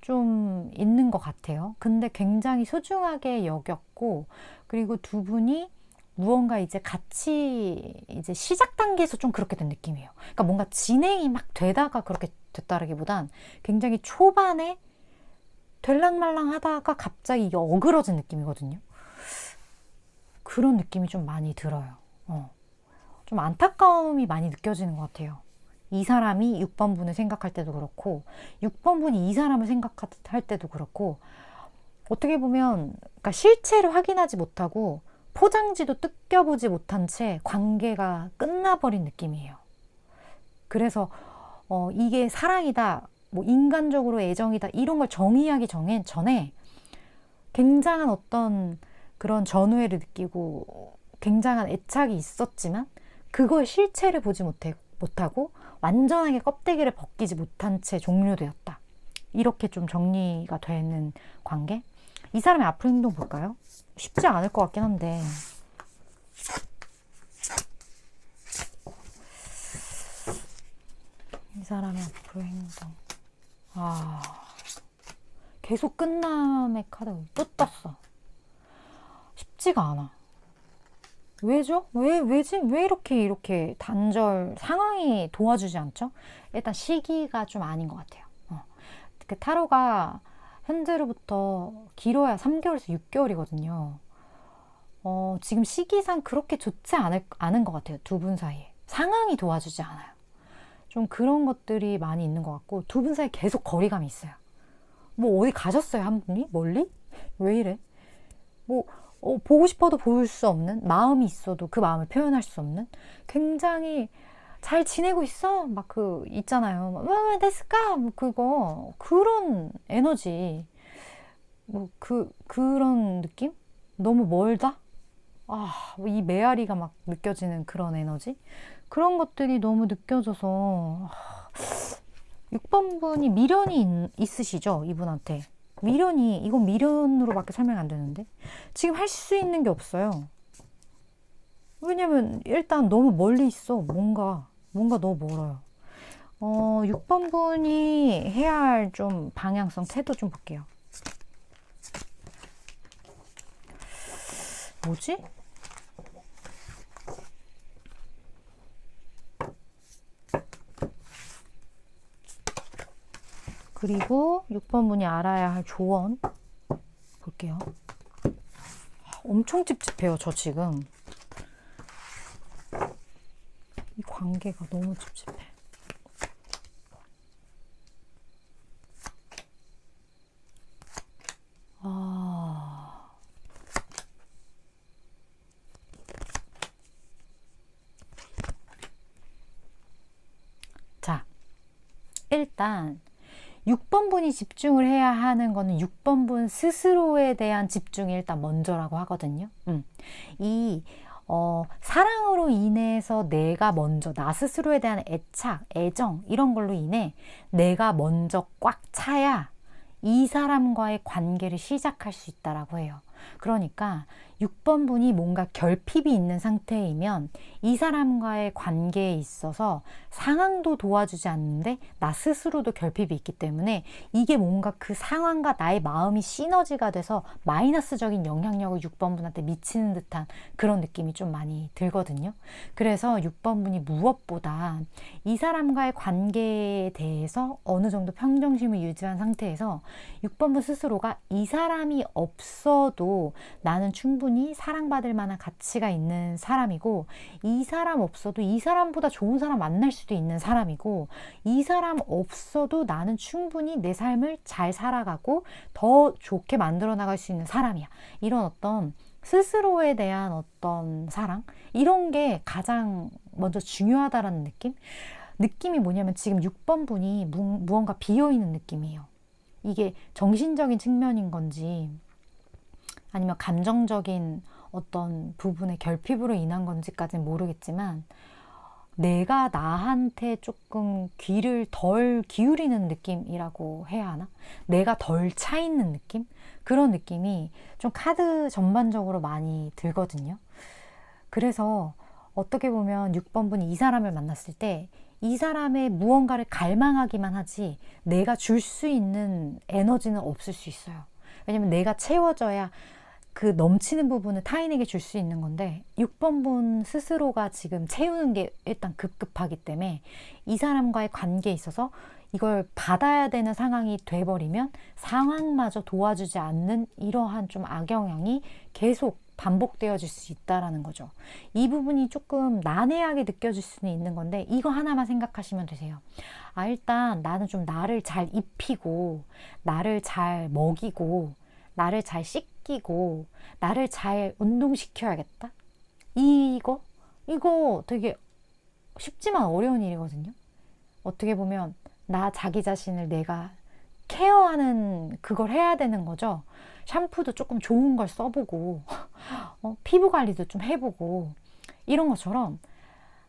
좀 있는 것 같아요. 근데 굉장히 소중하게 여겼고, 그리고 두 분이 무언가 이제 같이 이제 시작 단계에서 좀 그렇게 된 느낌이에요. 그러니까 뭔가 진행이 막 되다가 그렇게 됐다라기보단 굉장히 초반에 될랑말랑 하다가 갑자기 이게 어그러진 느낌이거든요. 그런 느낌이 좀 많이 들어요. 좀 안타까움이 많이 느껴지는 것 같아요. 이 사람이 6번 분을 생각할 때도 그렇고, 6번 분이 이 사람을 생각할 때도 그렇고, 어떻게 보면 그러니까 실체를 확인하지 못하고 포장지도 뜯겨보지 못한 채 관계가 끝나버린 느낌이에요. 그래서 이게 사랑이다, 뭐 인간적으로 애정이다, 이런 걸 정의하기 전에 굉장한 어떤 그런 전우애를 느끼고 굉장한 애착이 있었지만 그거의 실체를 보지 못하고 완전하게 껍데기를 벗기지 못한 채 종료되었다. 이렇게 좀 정리가 되는 관계? 이 사람의 앞으로 행동 볼까요? 쉽지 않을 것 같긴 한데, 이 사람의 앞으로 행동. 계속 끝남의 카드가 또 떴어. 쉽지가 않아. 왜죠? 왜지? 왜 이렇게 단절, 상황이 도와주지 않죠? 일단 시기가 좀 아닌 것 같아요. 그 타로가 현재로부터 길어야 3개월에서 6개월이거든요. 지금 시기상 그렇게 좋지 않은 것 같아요. 두 분 사이에. 상황이 도와주지 않아요. 좀 그런 것들이 많이 있는 것 같고, 두 분 사이에 계속 거리감이 있어요. 뭐 어디 가셨어요, 한 분이? 멀리? 왜 이래? 뭐 보고 싶어도 볼 수 없는, 마음이 있어도 그 마음을 표현할 수 없는, 굉장히 잘 지내고 있어? 막 그 있잖아요. 왜 됐을까? 뭐 그거 그런 에너지. 뭐 그런 느낌? 너무 멀다? 이 메아리가 막 느껴지는 그런 에너지? 그런 것들이 너무 느껴져서 6번 분이 미련이 있으시죠? 이분한테. 이건 미련으로밖에 설명이 안 되는데. 지금 할 수 있는 게 없어요. 왜냐면 일단 너무 멀리 있어. 뭔가 너무 멀어요. 6번 분이 해야 할 좀 방향성, 태도 좀 볼게요. 뭐지? 그리고 6번 분이 알아야 할 조언 볼게요. 엄청 찝찝해요, 저 지금. 이 관계가 너무 찝찝해. 자, 일단 6번 분이 집중을 해야 하는 거는 6번 분 스스로에 대한 집중이 일단 먼저라고 하거든요. 사랑으로 인해서 내가 먼저 나 스스로에 대한 애착, 애정 이런 걸로 인해 내가 먼저 꽉 차야 이 사람과의 관계를 시작할 수 있다라고 해요. 그러니까 6번 분이 뭔가 결핍이 있는 상태이면 이 사람과의 관계에 있어서 상황도 도와주지 않는데 나 스스로도 결핍이 있기 때문에 이게 뭔가 그 상황과 나의 마음이 시너지가 돼서 마이너스적인 영향력을 6번 분한테 미치는 듯한 그런 느낌이 좀 많이 들거든요. 그래서 6번 분이 무엇보다 이 사람과의 관계에 대해서 어느 정도 평정심을 유지한 상태에서 6번 분 스스로가 이 사람이 없어도 나는 충분히 사랑받을 만한 가치가 있는 사람이고 이 사람 없어도 이 사람보다 좋은 사람 만날 수도 있는 사람이고 이 사람 없어도 나는 충분히 내 삶을 잘 살아가고 더 좋게 만들어 나갈 수 있는 사람이야. 이런 어떤 스스로에 대한 어떤 사랑? 이런 게 가장 먼저 중요하다라는 느낌이 뭐냐면 지금 6번 분이 무언가 비어있는 느낌이에요. 이게 정신적인 측면인 건지 아니면 감정적인 어떤 부분의 결핍으로 인한 건지까지는 모르겠지만 내가 나한테 조금 귀를 덜 기울이는 느낌이라고 해야 하나? 내가 덜 차 있는 느낌? 그런 느낌이 좀 카드 전반적으로 많이 들거든요. 그래서 어떻게 보면 6번 분이 이 사람을 만났을 때 이 사람의 무언가를 갈망하기만 하지 내가 줄 수 있는 에너지는 없을 수 있어요. 왜냐면 내가 채워져야 그 넘치는 부분을 타인에게 줄 수 있는 건데 6번 분 스스로가 지금 채우는 게 일단 급급하기 때문에 이 사람과의 관계에 있어서 이걸 받아야 되는 상황이 돼버리면 상황마저 도와주지 않는 이러한 좀 악영향이 계속 반복되어질 수 있다라는 거죠. 이 부분이 조금 난해하게 느껴질 수는 있는 건데 이거 하나만 생각하시면 되세요. 일단 나는 좀 나를 잘 입히고 나를 잘 먹이고 나를 잘 씻기고 나를 잘 운동시켜야겠다. 이거 되게 쉽지만 어려운 일이거든요. 어떻게 보면 자기 자신을 내가 케어하는 그걸 해야 되는 거죠. 샴푸도 조금 좋은 걸 써보고 피부 관리도 좀 해보고 이런 것처럼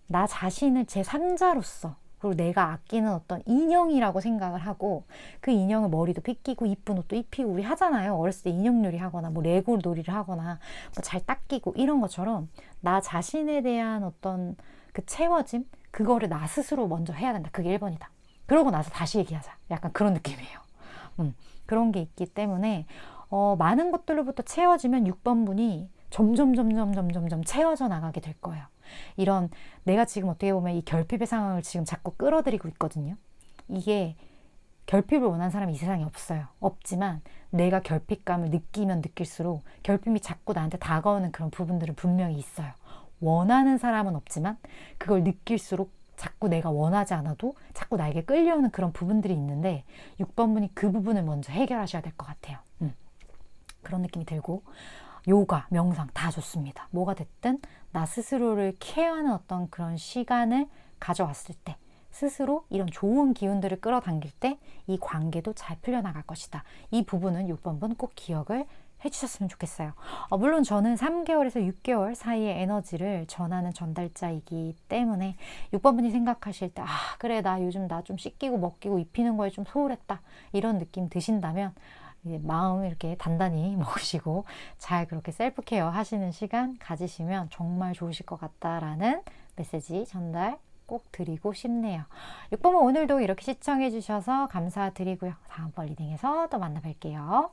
나 자신을 제3자로서 그리고 내가 아끼는 어떤 인형이라고 생각을 하고 그 인형을 머리도 빗기고 이쁜 옷도 입히고 우리 하잖아요. 어렸을 때 인형놀이 하거나 뭐 레고 놀이를 하거나 뭐 잘 닦이고 이런 것처럼 나 자신에 대한 어떤 그 채워짐 그거를 나 스스로 먼저 해야 된다. 그게 1번이다. 그러고 나서 다시 얘기하자. 약간 그런 느낌이에요. 그런 게 있기 때문에 많은 것들로부터 채워지면 6번 분이 점점 채워져 나가게 될 거예요. 이런 내가 지금 어떻게 보면 이 결핍의 상황을 지금 자꾸 끌어들이고 있거든요. 이게 결핍을 원하는 사람이 이 세상에 없어요. 없지만 내가 결핍감을 느끼면 느낄수록 결핍이 자꾸 나한테 다가오는 그런 부분들은 분명히 있어요. 원하는 사람은 없지만 그걸 느낄수록 자꾸 내가 원하지 않아도 자꾸 나에게 끌려오는 그런 부분들이 있는데 6번 분이 그 부분을 먼저 해결하셔야 될 것 같아요. 그런 느낌이 들고 요가, 명상 다 좋습니다. 뭐가 됐든 나 스스로를 케어하는 어떤 그런 시간을 가져왔을 때, 스스로 이런 좋은 기운들을 끌어당길 때 이 관계도 잘 풀려나갈 것이다. 이 부분은 6번분 꼭 기억을 해주셨으면 좋겠어요. 물론 저는 3개월에서 6개월 사이의 에너지를 전하는 전달자이기 때문에 6번분이 생각하실 때 그래 나 요즘 나 좀 씻기고 먹기고 입히는 거에 좀 소홀했다 이런 느낌 드신다면 마음 이렇게 단단히 먹으시고 잘 그렇게 셀프 케어 하시는 시간 가지시면 정말 좋으실 것 같다라는 메시지 전달 꼭 드리고 싶네요. 6번은 오늘도 이렇게 시청해 주셔서 감사드리고요. 다음번 리딩에서 또 만나 뵐게요.